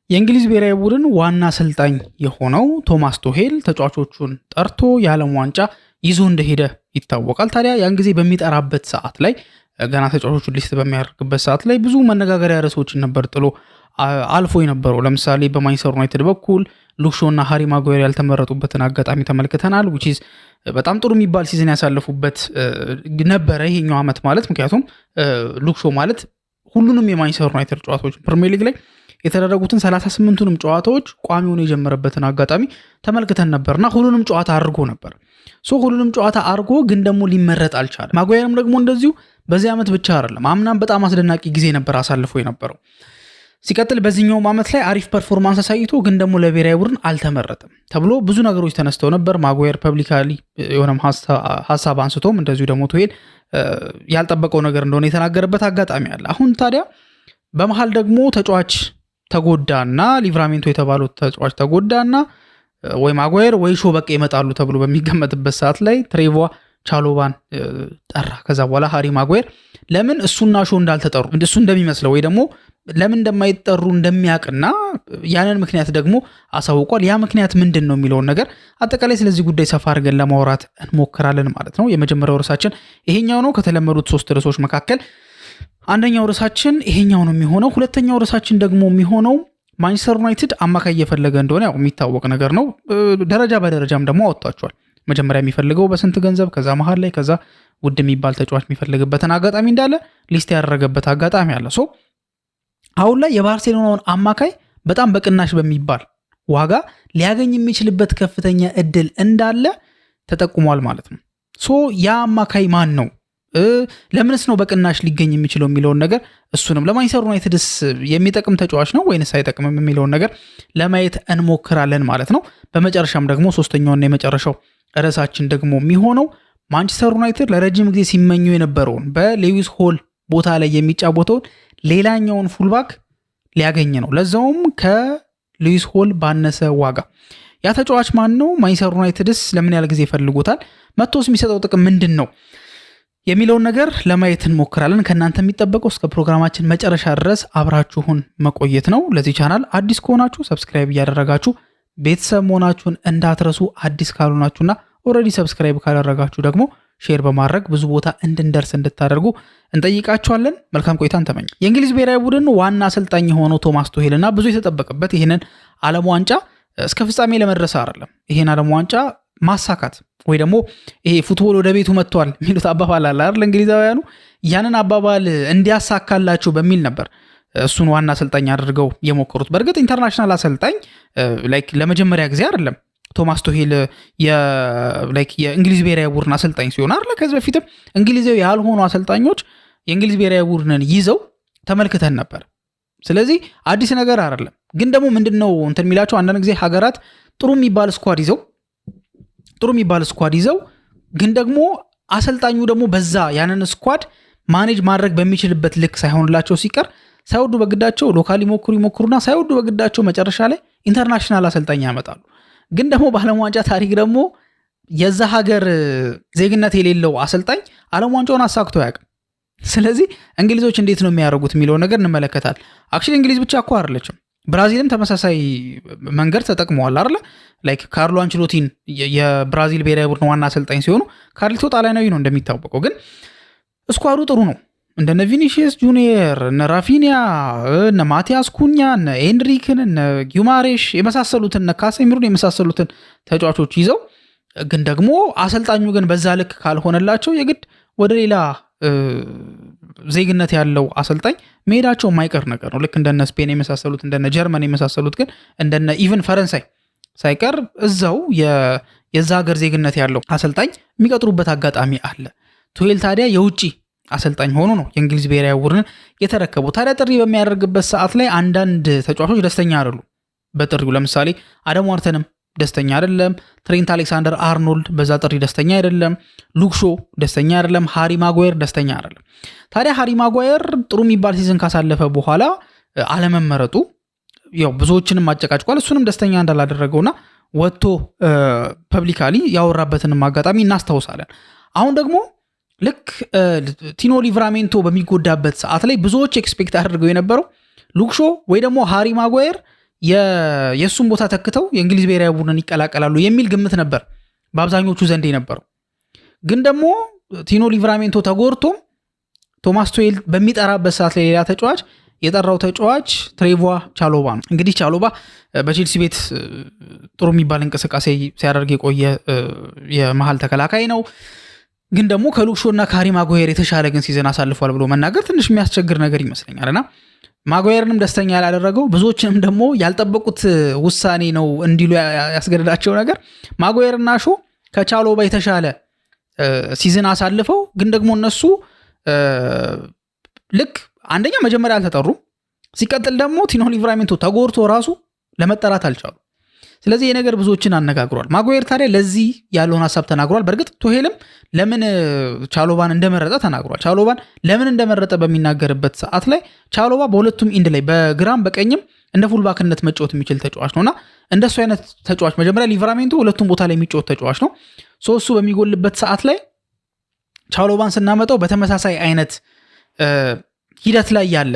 የእንግሊዝ ብሔራዊ ቡድን ዋና አሰልጣኝ የሆነው ቶማስ ቱሄል ተጫዋቾቹን ጠርቶ የዓለም ዋንጫ ይዞ እንደሄደ ይታወቃል። ታዲያ ያን ጊዜ በሚጠራበት ሰዓት ላይ ገና ተጫዋቾቹን ሊስት በሚያደርግበት ሰዓት ላይ ብዙ መነጋገሪያ ርዕሶችን ነበር ጥሎ አልፎ የነበረው። ለምሳሌ በማንቸስተር ዩናይትድ በኩል ሉክሾ እና ሃሪ ማጓየር ያልተመረጡበትን አጋጣሚ ተመልክተናል። which is በጣም ጥሩ የሚባል ሲዝን ያሳለፉበት ነበረ ይሄኛው ዓመት ማለት። ምክንያቱም ሉክሾ ማለት ሁሉንም የማንቸስተር ዩናይትድ ጨዋታዎች ፕሪሚየር ሊግ ላይ የተደረጉትን 38ቱንም ጨዋታዎች ቋሚ ሆኖ የጀመረበትን አጋጣሚ ተመልክተን ነበርና ሁሉንም ጨዋታ አድርጎ ነበር። ሁሉንም ጨዋታ አድርጎ ግን ደግሞ ሊመረጥ አልቻለም። ማጓየርም ደግሞ እንደዚሁ በዚህ ዓመት ብቻ አይደለም አምናም በጣም አስደናቂ ጊዜ ነበር አሳልፎ የነበረው። ሲቀጥል በዚህኛው ዓመት ላይ አሪፍ ፐርፎርማንስ አሳይቶ ግን ደግሞ ለብሔራዊ ቡድን አልተመረጠም ተብሎ ብዙ ነገሮች ተነስተው ነበር። ማጓየር ፐብሊካሊ የሆነም ሀሳብ አንስቶም እንደዚሁ ደግሞ ቱሄል ያልጠበቀው ነገር እንደሆነ የተናገረበት አጋጣሚ አለ። አሁን ታዲያ በመሃል ደግሞ ተጫዋች ተጎዳና ሊቭራሜንቶ የተባሉት ተጫዋች ተጎዳና ወይ ማጓየር ወይ ሾ በቃ ይመጣሉ ተብሎ በሚገመትበት ሰዓት ላይ ትሬቮ ቻሎባን ጠራ። ከዛ በኋላ ሃሪ ማጓየር ለምን እሱና ሾ እንዳልተጠሩ እሱ እንደሚመስለው ወይ ደግሞ ለምን እንደማይጠሩ እንደሚያውቅና ያንን ምክንያት ደግሞ አሳውቋል። ያ ምክንያት ምንድን ነው የሚለውን ነገር አጠቃላይ ስለዚህ ጉዳይ ሰፋ አድርገን ለማውራት እንሞክራለን ማለት ነው። የመጀመሪያው ርዕሳችን ይሄኛው ነው። ከተለመዱት 3 ርዕሶች መካከል አንደኛው ርዕሳችን ይሄኛው ነው የሚሆነው። ሁለተኛው ርዕሳችን ደግሞ የሚሆነው ማንቸስተር ዩናይትድ አማካይ እየፈለገ እንደሆነ ያው የሚታወቅ ነገር ነው። ደረጃ በደረጃም ደግሞ አወጣቸዋል። መጀመሪያ የሚፈልገው በስንት ገንዘብ፣ ከዛ መሃል ላይ ከዛ ውድ የሚባል ተጫዋች የሚፈልግበትን አጋጣሚ እንዳለ ሊስት ያደረገበት አጋጣሚ አለ። አሁን ላይ የባርሴሎናውን አማካይ በጣም በቅናሽ በሚባል ዋጋ ሊያገኝ የሚችልበት ከፍተኛ እድል እንዳለ ተጠቁሟል ማለት ነው። ያ አማካይ ማን ነው? ለምንስ ነው በቅናሽ ሊገኝ የሚችለው የሚለውን ነገር እሱንም ለማንቸስተር ዩናይትድስ የሚጠቅም ተጫዋች ነው ወይንስ አይጠቅምም የሚለውን ነገር ለማየት እንሞክራለን ማለት ነው። በመጨረሻም ደግሞ ሶስተኛውና የመጨረሻው ርዕሳችን ደግሞ የሚሆነው ማንቸስተር ዩናይትድ ለረጅም ጊዜ ሲመኙ የነበረውን በሌዊስ ሆል ቦታ ላይ የሚጫወተውን ሌላኛውን ፉልባክ ሊያገኝ ነው፣ ለዛውም ከሉዊስ ሆል ባነሰ ዋጋ። ያ ተጫዋች ማን ነው? ማንቸስተር ዩናይትድስ ለምን ያህል ጊዜ ይፈልጉታል? መጥቶስ የሚሰጠው ጥቅም ምንድን ነው የሚለውን ነገር ለማየት እንሞክራለን። ከእናንተ የሚጠበቀው እስከ ፕሮግራማችን መጨረሻ ድረስ አብራችሁን መቆየት ነው። ለዚህ ቻናል አዲስ ከሆናችሁ ሰብስክራይብ እያደረጋችሁ ቤተሰብ መሆናችሁን እንዳትረሱ። አዲስ ካልሆናችሁና ኦልሬዲ ሰብስክራይብ ካደረጋችሁ ደግሞ ሼር በማድረግ ብዙ ቦታ እንድንደርስ እንድታደርጉ እንጠይቃችኋለን። መልካም ቆይታን ተመኝ። የእንግሊዝ ብሔራዊ ቡድን ዋና አሰልጣኝ የሆነው ቶማስ ቱሄል እና ብዙ የተጠበቀበት ይህንን ዓለም ዋንጫ እስከ ፍጻሜ ለመድረስ አይደለም፣ ይህን ዓለም ዋንጫ ማሳካት ወይ ደግሞ ይሄ ፉትቦል ወደ ቤቱ መጥቷል የሚሉት አባባል አለ አይደል? እንግሊዛውያኑ ያንን አባባል እንዲያሳካላቸው በሚል ነበር እሱን ዋና አሰልጣኝ አድርገው የሞከሩት። በእርግጥ ኢንተርናሽናል አሰልጣኝ ለመጀመሪያ ጊዜ አይደለም ቶማስ ቱሄል የእንግሊዝ ብሔራዊ ቡድን አሰልጣኝ ሲሆን አይደል? ከዚህ በፊትም እንግሊዛዊ ያልሆኑ አሰልጣኞች የእንግሊዝ ብሔራዊ ቡድንን ይዘው ተመልክተን ነበር። ስለዚህ አዲስ ነገር አይደለም። ግን ደግሞ ምንድነው እንትን የሚላቸው አንዳንድ ጊዜ ሀገራት ጥሩ የሚባል ስኳድ ይዘው ግን ደግሞ አሰልጣኙ ደግሞ በዛ ያንን ስኳድ ማኔጅ ማድረግ በሚችልበት ልክ ሳይሆንላቸው ሲቀር ሳይወዱ በግዳቸው ሎካል ይሞክሩና ሳይወዱ በግዳቸው መጨረሻ ላይ ኢንተርናሽናል አሰልጣኝ ያመጣሉ። ግን ደግሞ በዓለም ዋንጫ ታሪክ ደግሞ የዛ ሀገር ዜግነት የሌለው አሰልጣኝ ዓለም ዋንጫውን አሳክቶ ያውቅም። ስለዚህ እንግሊዞች እንዴት ነው የሚያደርጉት የሚለው ነገር እንመለከታል። አክቹዋሊ እንግሊዝ ብቻ እኮ አይደለችም፣ ብራዚልም ተመሳሳይ መንገድ ተጠቅመዋል አይደል? ላይክ ካርሎ አንቸሎቲን የብራዚል ብሔራዊ ቡድን ዋና አሰልጣኝ ሲሆኑ ካርሊቶ ጣሊያናዊ ነው እንደሚታወቀው። ግን ስኳዱ ጥሩ ነው። እንደነ ቪኒሺየስ ጁኒየር፣ እነ ራፊኒያ፣ እነ ማቲያስ ኩኛ፣ እነ ኤንሪክን፣ እነ ጊማሬሽ የመሳሰሉትን እነ ካሴሚሩን የመሳሰሉትን ተጫዋቾች ይዘው ግን ደግሞ አሰልጣኙ ግን በዛ ልክ ካልሆነላቸው የግድ ወደ ሌላ ዜግነት ያለው አሰልጣኝ መሄዳቸው የማይቀር ነገር ነው። ልክ እንደነ ስፔን የመሳሰሉት እንደነ ጀርመን የመሳሰሉት ግን እንደነ ኢቨን ፈረንሳይ ሳይቀር እዛው የዛ ሀገር ዜግነት ያለው አሰልጣኝ የሚቀጥሩበት አጋጣሚ አለ። ቱሄል ታዲያ የውጭ አሰልጣኝ ሆኖ ነው የእንግሊዝ ብሔራዊ ቡድን የተረከቡ። ታዲያ ጥሪ በሚያደርግበት ሰዓት ላይ አንዳንድ ተጫዋቾች ደስተኛ አይደሉም በጥሪው። ለምሳሌ አደም ዋርተንም ደስተኛ አይደለም፣ ትሬንት አሌክሳንደር አርኖልድ በዛ ጥሪ ደስተኛ አይደለም፣ ሉክሾ ደስተኛ አይደለም፣ ሃሪ ማጓየር ደስተኛ አይደለም። ታዲያ ሃሪ ማጓየር ጥሩ የሚባል ሲዝን ካሳለፈ በኋላ አለመመረጡ ያው ብዙዎችንም አጨቃጭቋል። እሱንም ደስተኛ እንዳላደረገውና ወጥቶ ፐብሊካሊ ያወራበትንም አጋጣሚ እናስታውሳለን። አሁን ደግሞ ልክ ቲኖ ሊቭራሜንቶ በሚጎዳበት ሰዓት ላይ ብዙዎች ኤክስፔክት አድርገው የነበረው ሉክሾ ወይ ደግሞ ሃሪ ማጓየር የእሱን ቦታ ተክተው የእንግሊዝ ብሔራዊ ቡድን ይቀላቀላሉ የሚል ግምት ነበር በአብዛኞቹ ዘንድ የነበረው። ግን ደግሞ ቲኖ ሊቨራሜንቶ ተጎድቶ ቶማስ ቱሄል በሚጠራበት ሰዓት ላይ ሌላ ተጫዋች የጠራው ተጫዋች ትሬቮ ቻሎባ ነው። እንግዲህ ቻሎባ በቼልሲ ቤት ጥሩ የሚባል እንቅስቃሴ ሲያደርግ የቆየ የመሃል ተከላካይ ነው። ግን ደግሞ ከሉክ ሾው እና ከሃሪ ማጓየር የተሻለ ግን ሲዝን አሳልፏል ብሎ መናገር ትንሽ የሚያስቸግር ነገር ይመስለኛልና ማጓየርንም ደስተኛ ያላደረገው ብዙዎችንም ደግሞ ያልጠበቁት ውሳኔ ነው እንዲሉ ያስገደዳቸው ነገር ማጓየርና ሾው ከቻሎባ የተሻለ ሲዝን አሳልፈው ግን ደግሞ እነሱ ልክ አንደኛ መጀመሪያ አልተጠሩም፣ ሲቀጥል ደግሞ ቲኖ ሊቨራሜንቶ ተጎድቶ ራሱ ለመጠራት አልቻሉ። ስለዚህ የነገር ብዙዎችን አነጋግሯል። ማጓየር ታዲያ ለዚህ ያለውን ሀሳብ ተናግሯል። በእርግጥ ቱሄልም ለምን ቻሎባን እንደመረጠ ተናግሯል። ቻሎባን ለምን እንደመረጠ በሚናገርበት ሰዓት ላይ ቻሎባ በሁለቱም ኢንድ ላይ በግራም በቀኝም እንደ ፉልባክነት መጫወት የሚችል ተጫዋች ነውና እንደሱ አይነት ተጫዋች መጀመሪያ ሊቨራሜንቶ ሁለቱም ቦታ ላይ የሚጫወት ተጫዋች ነው። እሱ በሚጎልበት ሰዓት ላይ ቻሎባን ስናመጣው በተመሳሳይ አይነት ሂደት ላይ ያለ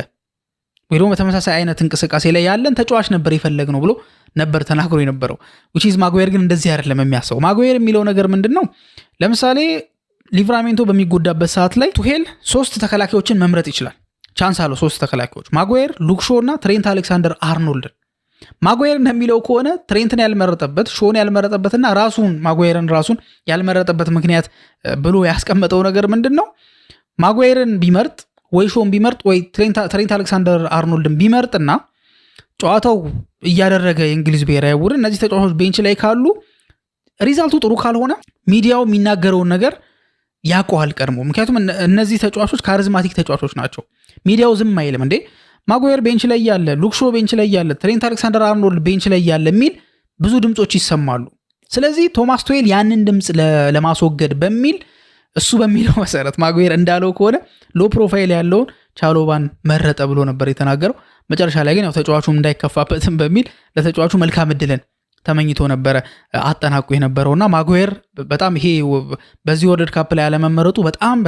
ወይ ደግሞ በተመሳሳይ አይነት እንቅስቃሴ ላይ ያለን ተጫዋች ነበር የፈለግነው ብሎ ነበር ተናግሮ የነበረው። which is ማጓየር ግን እንደዚህ አይደለም የሚያስበው። ማጓየር የሚለው ነገር ምንድነው? ለምሳሌ ሊቨራሜንቶ በሚጎዳበት ሰዓት ላይ ቱሄል 3 ተከላካዮችን መምረጥ ይችላል። ቻንስ አለው 3 ተከላካዮች ማጓየር፣ ሉክ ሾው እና ትሬንት አሌክሳንደር አርኖልድ። ማጓየር እንደሚለው ከሆነ ትሬንትን ያልመረጠበት ሾውን ያልመረጠበትና ማጓየርን ራሱን ያልመረጠበት ምክንያት ብሎ ያስቀመጠው ነገር ምንድነው? ማጓየርን ቢመርጥ ወይ ሾውን ቢመርጥ ወይ ትሬንት አሌክሳንደር አርኖልድን ቢመርጥና ጨዋታው እያደረገ የእንግሊዝ ብሔራዊ ቡድን እነዚህ ተጫዋቾች ቤንች ላይ ካሉ ሪዛልቱ ጥሩ ካልሆነ ሚዲያው የሚናገረውን ነገር ያውቀዋል ቀድሞ። ምክንያቱም እነዚህ ተጫዋቾች ካሪዝማቲክ ተጫዋቾች ናቸው። ሚዲያው ዝም አይልም። እንዴ ማጓየር ቤንች ላይ ያለ፣ ሉክ ሾው ቤንች ላይ ያለ፣ ትሬንት አሌክሳንደር አርኖልድ ቤንች ላይ ያለ የሚል ብዙ ድምጾች ይሰማሉ። ስለዚህ ቶማስ ቱሄል ያንን ድምጽ ለማስወገድ በሚል እሱ በሚለው መሰረት ማጓየር እንዳለው ከሆነ ሎ ፕሮፋይል ያለውን ቻሎባን መረጠ ብሎ ነበር የተናገረው። መጨረሻ ላይ ግን ያው ተጫዋቹም እንዳይከፋበትም በሚል ለተጫዋቹ መልካም እድልን ተመኝቶ ነበረ አጠናቁ የነበረውና ማጓየር በጣም ይሄ በዚህ ወርልድ ካፕ ላይ ያለመመረጡ በጣም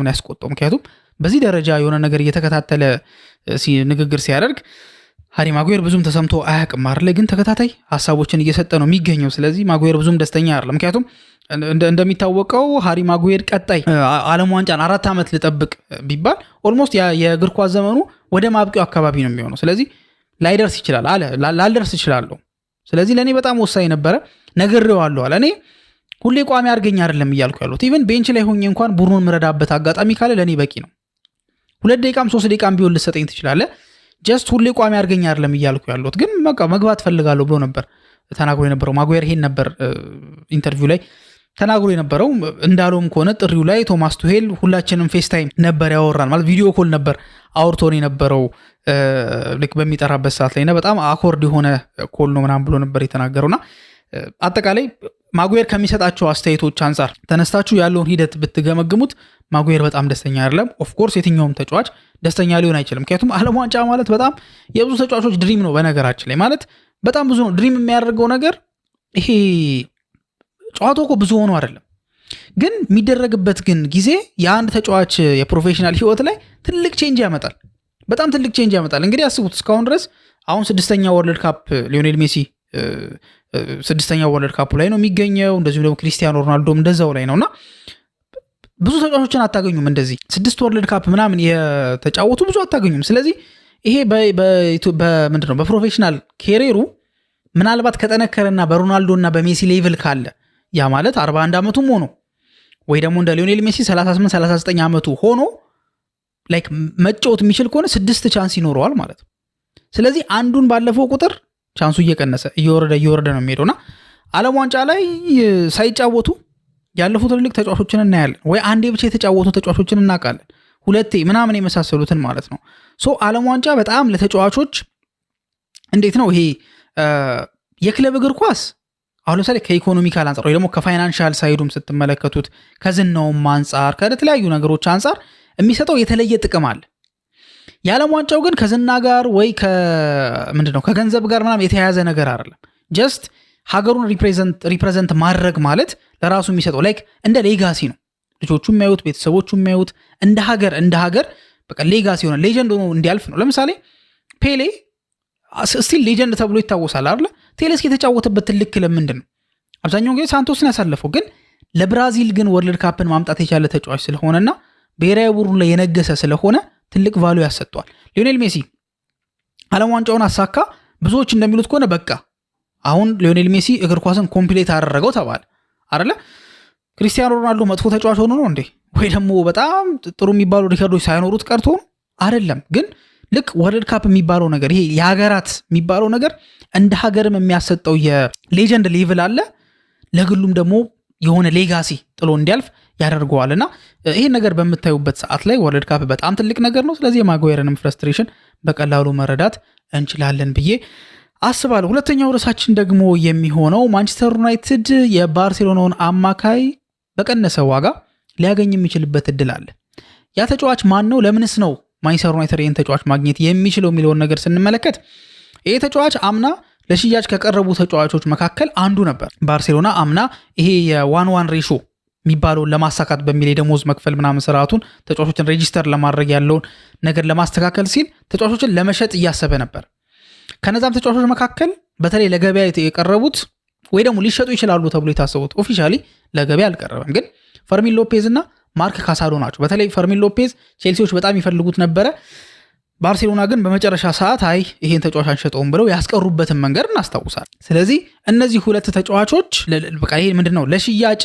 ነው ያስቆጣው። ምክንያቱም በዚህ ደረጃ የሆነ ነገር እየተከታተለ ንግግር ሲያደርግ ሃሪ ማጓየር ብዙም ተሰምቶ አያውቅም አይደል? ግን ተከታታይ ሀሳቦችን እየሰጠ ነው የሚገኘው። ስለዚህ ማጓየር ብዙም ደስተኛ አይደለም። ምክንያቱም እንደሚታወቀው ሃሪ ማጓየር ቀጣይ ዓለም ዋንጫን 4 ዓመት ልጠብቅ ቢባል ኦልሞስት የእግር ኳስ ዘመኑ ወደ ማብቂያው አካባቢ ነው የሚሆነው። ስለዚህ ላይደርስ ይችላል አለ ላልደርስ ይችላለሁ። ስለዚህ ለኔ በጣም ወሳኝ ነበረ ነግሬዋለሁ አለ። እኔ ሁሌ ቋሚ አድርገኝ አይደለም እያልኩ ያለሁት ኢቭን ቤንች ላይ ሆኜ እንኳን ቡድኑን ምረዳበት አጋጣሚ ካለ ለኔ በቂ ነው። 2 ደቂቃም 3 ደቂቃም ቢሆን ልሰጠኝ ትችላለህ። ጀስት ሁሌ ቋሚ አድርገኝ አይደለም እያልኩ ያለሁት ግን በቃ መግባት ፈልጋለሁ ብሎ ነበር ተናግሮ የነበረው። ማጓየር ይሄን ነበር ኢንተርቪው ላይ ተናግሮ የነበረው። እንዳለውም ከሆነ ጥሪው ላይ ቶማስ ቱሄል ሁላችንም ፌስ ታይም ነበር ያወራን፣ ማለት ቪዲዮ ኮል ነበር አውርቶን የነበረው ልክ በሚጠራበት ሰዓት ላይ እና በጣም አኮርድ የሆነ ኮል ነው ምናምን ብሎ ነበር የተናገረውና አጠቃላይ ማጓየር ከሚሰጣቸው አስተያየቶች አንጻር ተነስታችሁ ያለውን ሂደት ብትገመግሙት ማጓየር በጣም ደስተኛ አይደለም። ኦፍ ኮርስ የትኛውም ተጫዋች ደስተኛ ሊሆን አይችልም። ምክንያቱም ዓለም ዋንጫ ማለት በጣም የብዙ ተጫዋቾች ድሪም ነው። በነገራችን ላይ ማለት በጣም ብዙ ነው ድሪም የሚያደርገው ነገር። ይሄ ጨዋታው እኮ ብዙ ሆኖ አይደለም ግን የሚደረግበት ግን ጊዜ የአንድ ተጫዋች የፕሮፌሽናል ህይወት ላይ ትልቅ ቼንጅ ያመጣል። በጣም ትልቅ ቼንጅ ያመጣል። እንግዲህ አስቡት እስካሁን ድረስ አሁን 6ኛ ወርልድ ካፕ ሊዮኔል ሜሲ 6ኛ ወርልድ ካፕ ላይ ነው የሚገኘው። እንደዚሁ ደግሞ ክሪስቲያኖ ሮናልዶም እንደዛው ላይ ነውና ብዙ ተጫዋቾችን አታገኙም። እንደዚህ 6 ወርልድ ካፕ ምናምን የተጫወቱ ብዙ አታገኙም። ስለዚህ ይሄ በምንድነው በፕሮፌሽናል ኬሪየሩ ምናልባት ከጠነከረና በሮናልዶና በሜሲ ሌቭል ካለ ያ ማለት 41 ዓመቱም ሆኖ ወይ ደግሞ እንደ ሊዮኔል ሜሲ 38 39 ዓመቱ ሆኖ ላይክ መጫወት የሚችል ከሆነ 6 ቻንስ ይኖረዋል ማለት ነው። ስለዚህ አንዱን ባለፈው ቁጥር ቻንሱ እየወረደ ነው የሚሄደውና ዓለም ዋንጫ ላይ ሳይጫወቱ ያለፉ ትልልቅ ተጫዋቾችን እናያለን፣ ወይ አንዴ ብቻ የተጫወቱ ተጫዋቾችን እናውቃለን፣ ሁለቴ ምናምን የመሳሰሉትን ማለት ነው። ሶ ዓለም ዋንጫ በጣም ለተጫዋቾች እንዴት ነው ይሄ የክለብ እግር ኳስ አሁን ለምሳሌ ከኢኮኖሚካል አንጻር ወይ ደግሞ ከፋይናንሻል ሳይዱም ስትመለከቱት ከዝናውም አንጻር ከተለያዩ ነገሮች አንጻር የሚሰጠው የተለየ ጥቅም አለ። የዓለም ዋንጫው ግን ከዝና ጋር ወይ ምንድነው ከገንዘብ ጋር ምናምን የተያያዘ ነገር አይደለም። ጀስት ሀገሩን ሪፕሬዘንት ማድረግ ማለት ለራሱ የሚሰጠው ላይክ እንደ ሌጋሲ ነው። ልጆቹ የሚያዩት ቤተሰቦቹ የሚያዩት እንደ ሀገር በቃ ሌጋሲ ሆነ ሌጀንድ ሆኖ እንዲያልፍ ነው። ለምሳሌ ፔሌ ስቲል ሌጀንድ ተብሎ ይታወሳል አይደል? ቴሌስኪ የተጫወተበት ትልቅ ክለብ ምንድነው? አብዛኛው ጊዜ ሳንቶስን ያሳለፈው ግን ለብራዚል ግን ወርልድ ካፕን ማምጣት የቻለ ተጫዋች ስለሆነና ብሔራዊ ቡድኑ ላይ የነገሰ ስለሆነ ትልቅ ቫልዩ ያሰጠዋል። ሊዮኔል ሜሲ ዓለም ዋንጫውን አሳካ። ብዙዎች እንደሚሉት ከሆነ በቃ አሁን ሊዮኔል ሜሲ እግር ኳስን ኮምፕሊት አደረገው ተባለ አይደለ? ክሪስቲያኖ ሮናልዶ መጥፎ ተጫዋች ሆኖ ነው እንዴ? ወይ ደግሞ በጣም ጥሩ የሚባሉ ሪከርዶች ሳይኖሩት ቀርቶ ነው አይደለም። ግን ልክ ወርልድ ካፕ የሚባለው ነገር ይሄ የሀገራት የሚባለው ነገር እንደ ሀገርም የሚያሰጠው የሌጀንድ ሌቭል አለ፣ ለግሉም ደግሞ የሆነ ሌጋሲ ጥሎ እንዲያልፍ ያደርገዋልና ይሄን ነገር በምታዩበት ሰዓት ላይ ወርልድ ካፕ በጣም ትልቅ ነገር ነው። ስለዚህ የማጓየርንም ፍረስትሬሽን በቀላሉ መረዳት እንችላለን ብዬ አስባለሁ። ሁለተኛው ርዕሳችን ደግሞ የሚሆነው ማንቸስተር ዩናይትድ የባርሴሎናውን አማካይ በቀነሰ ዋጋ ሊያገኝ የሚችልበት እድል አለ። ያ ተጫዋች ማን ነው? ለምንስ ነው ማንቸስተር ዩናይትድ ይህን ተጫዋች ማግኘት የሚችለው የሚለውን ነገር ስንመለከት ይሄ ተጫዋች አምና ለሽያጭ ከቀረቡ ተጫዋቾች መካከል አንዱ ነበር። ባርሴሎና አምና ይሄ የ1-1 ሬሾ የሚባለውን ለማሳካት በሚል የደሞዝ መክፈል ምናምን ስርዓቱን ተጫዋቾችን ሬጂስተር ለማድረግ ያለውን ነገር ለማስተካከል ሲል ተጫዋቾችን ለመሸጥ እያሰበ ነበር። ከነዛም ተጫዋቾች መካከል በተለይ ለገበያ የቀረቡት ወይ ደግሞ ሊሸጡ ይችላሉ ተብሎ የታሰቡት ኦፊሻሊ ለገበያ አልቀረበም፣ ግን ፈርሚን ሎፔዝ እና ማርክ ካሳዶ ናቸው። በተለይ ፈርሚን ሎፔዝ ቼልሲዎች በጣም ይፈልጉት ነበረ። ባርሴሎና ግን በመጨረሻ ሰዓት አይ ይሄን ተጫዋች አንሸጠውም ብለው ያስቀሩበትን መንገድ እናስታውሳል። ስለዚህ እነዚህ ሁለት ተጫዋቾች በቃ ይሄ ምንድነው ለሽያጭ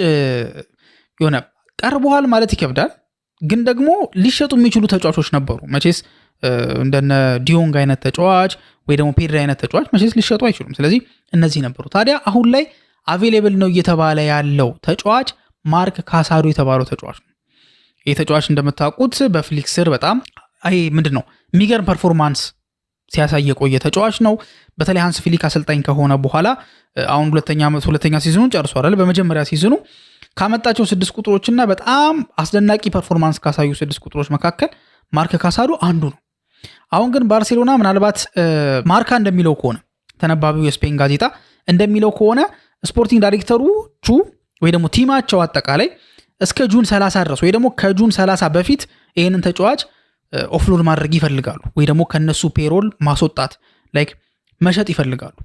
የሆነ ቀርበዋል ማለት ይከብዳል፣ ግን ደግሞ ሊሸጡ የሚችሉ ተጫዋቾች ነበሩ። መቼስ እንደነ ዲዮንግ አይነት ተጫዋች ወይ ደግሞ ፔድሪ አይነት ተጫዋች መቼስ ሊሸጡ አይችሉም። ስለዚህ እነዚህ ነበሩ። ታዲያ አሁን ላይ አቬሌብል ነው እየተባለ ያለው ተጫዋች ማርክ ካሳዶ የተባለው ተጫዋች ነው። ይህ ተጫዋች እንደምታውቁት በፍሊክ ስር በጣም አይ ምንድነው የሚገርም ፐርፎርማንስ ሲያሳይ የቆየ ተጫዋች ነው። በተለይ ሃንስ ፊሊክ አሰልጣኝ ከሆነ በኋላ አሁን ሁለተኛ ሲዝኑን ጨርሷል። በመጀመሪያ ሲዝኑ ካመጣቸው 6 ቁጥሮችና በጣም አስደናቂ ፐርፎርማንስ ካሳዩ 6 ቁጥሮች መካከል ማርክ ካሳዶ አንዱ ነው። አሁን ግን ባርሴሎና ምናልባት ማርካ እንደሚለው ከሆነ ተነባቢው የስፔን ጋዜጣ እንደሚለው ከሆነ ስፖርቲንግ ዳይሬክተሮቹ ወይ ደግሞ ቲማቸው አጠቃላይ እስከ ጁን 30 ድረስ ወይ ደግሞ ከጁን 30 በፊት ይህንን ተጫዋች ኦፍሎድ ማድረግ ይፈልጋሉ፣ ወይ ደግሞ ከነሱ ፔሮል ማስወጣት ላይክ መሸጥ ይፈልጋሉ።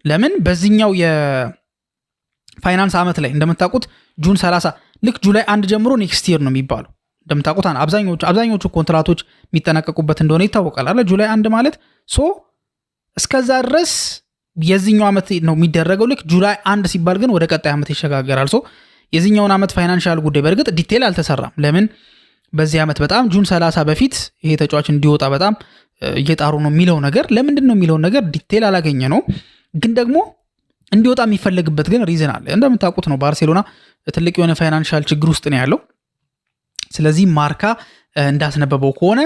ለምን በዚህኛው የፋይናንስ ዓመት ላይ እንደምታውቁት ጁን 30 ልክ ጁላይ 1 ጀምሮ ኔክስት ይር ነው የሚባለው። እንደምታውቁት አብዛኞቹ ኮንትራቶች የሚጠናቀቁበት እንደሆነ ይታወቃል አይደል? ጁላይ 1 ማለት እስከዛ ድረስ የዚህኛው ዓመት ነው የሚደረገው። ልክ ጁላይ 1 ሲባል ግን ወደ ቀጣይ ዓመት ይሸጋገራል። የዚህኛውን ዓመት ፋይናንሻል ጉዳይ በእርግጥ ዲቴል አልተሰራም። ለምን በዚህ ዓመት በጣም ጁን 30 በፊት ይሄ ተጫዋች እንዲወጣ በጣም እየጣሩ ነው የሚለው ነገር ለምንድን ነው የሚለውን ነገር ዲቴል አላገኘ ነው። ግን ደግሞ እንዲወጣ የሚፈለግበት ግን ሪዝን አለ። እንደምታውቁት ነው ባርሴሎና ትልቅ የሆነ ፋይናንሻል ችግር ውስጥ ነው ያለው። ስለዚህ ማርካ እንዳስነበበው ከሆነ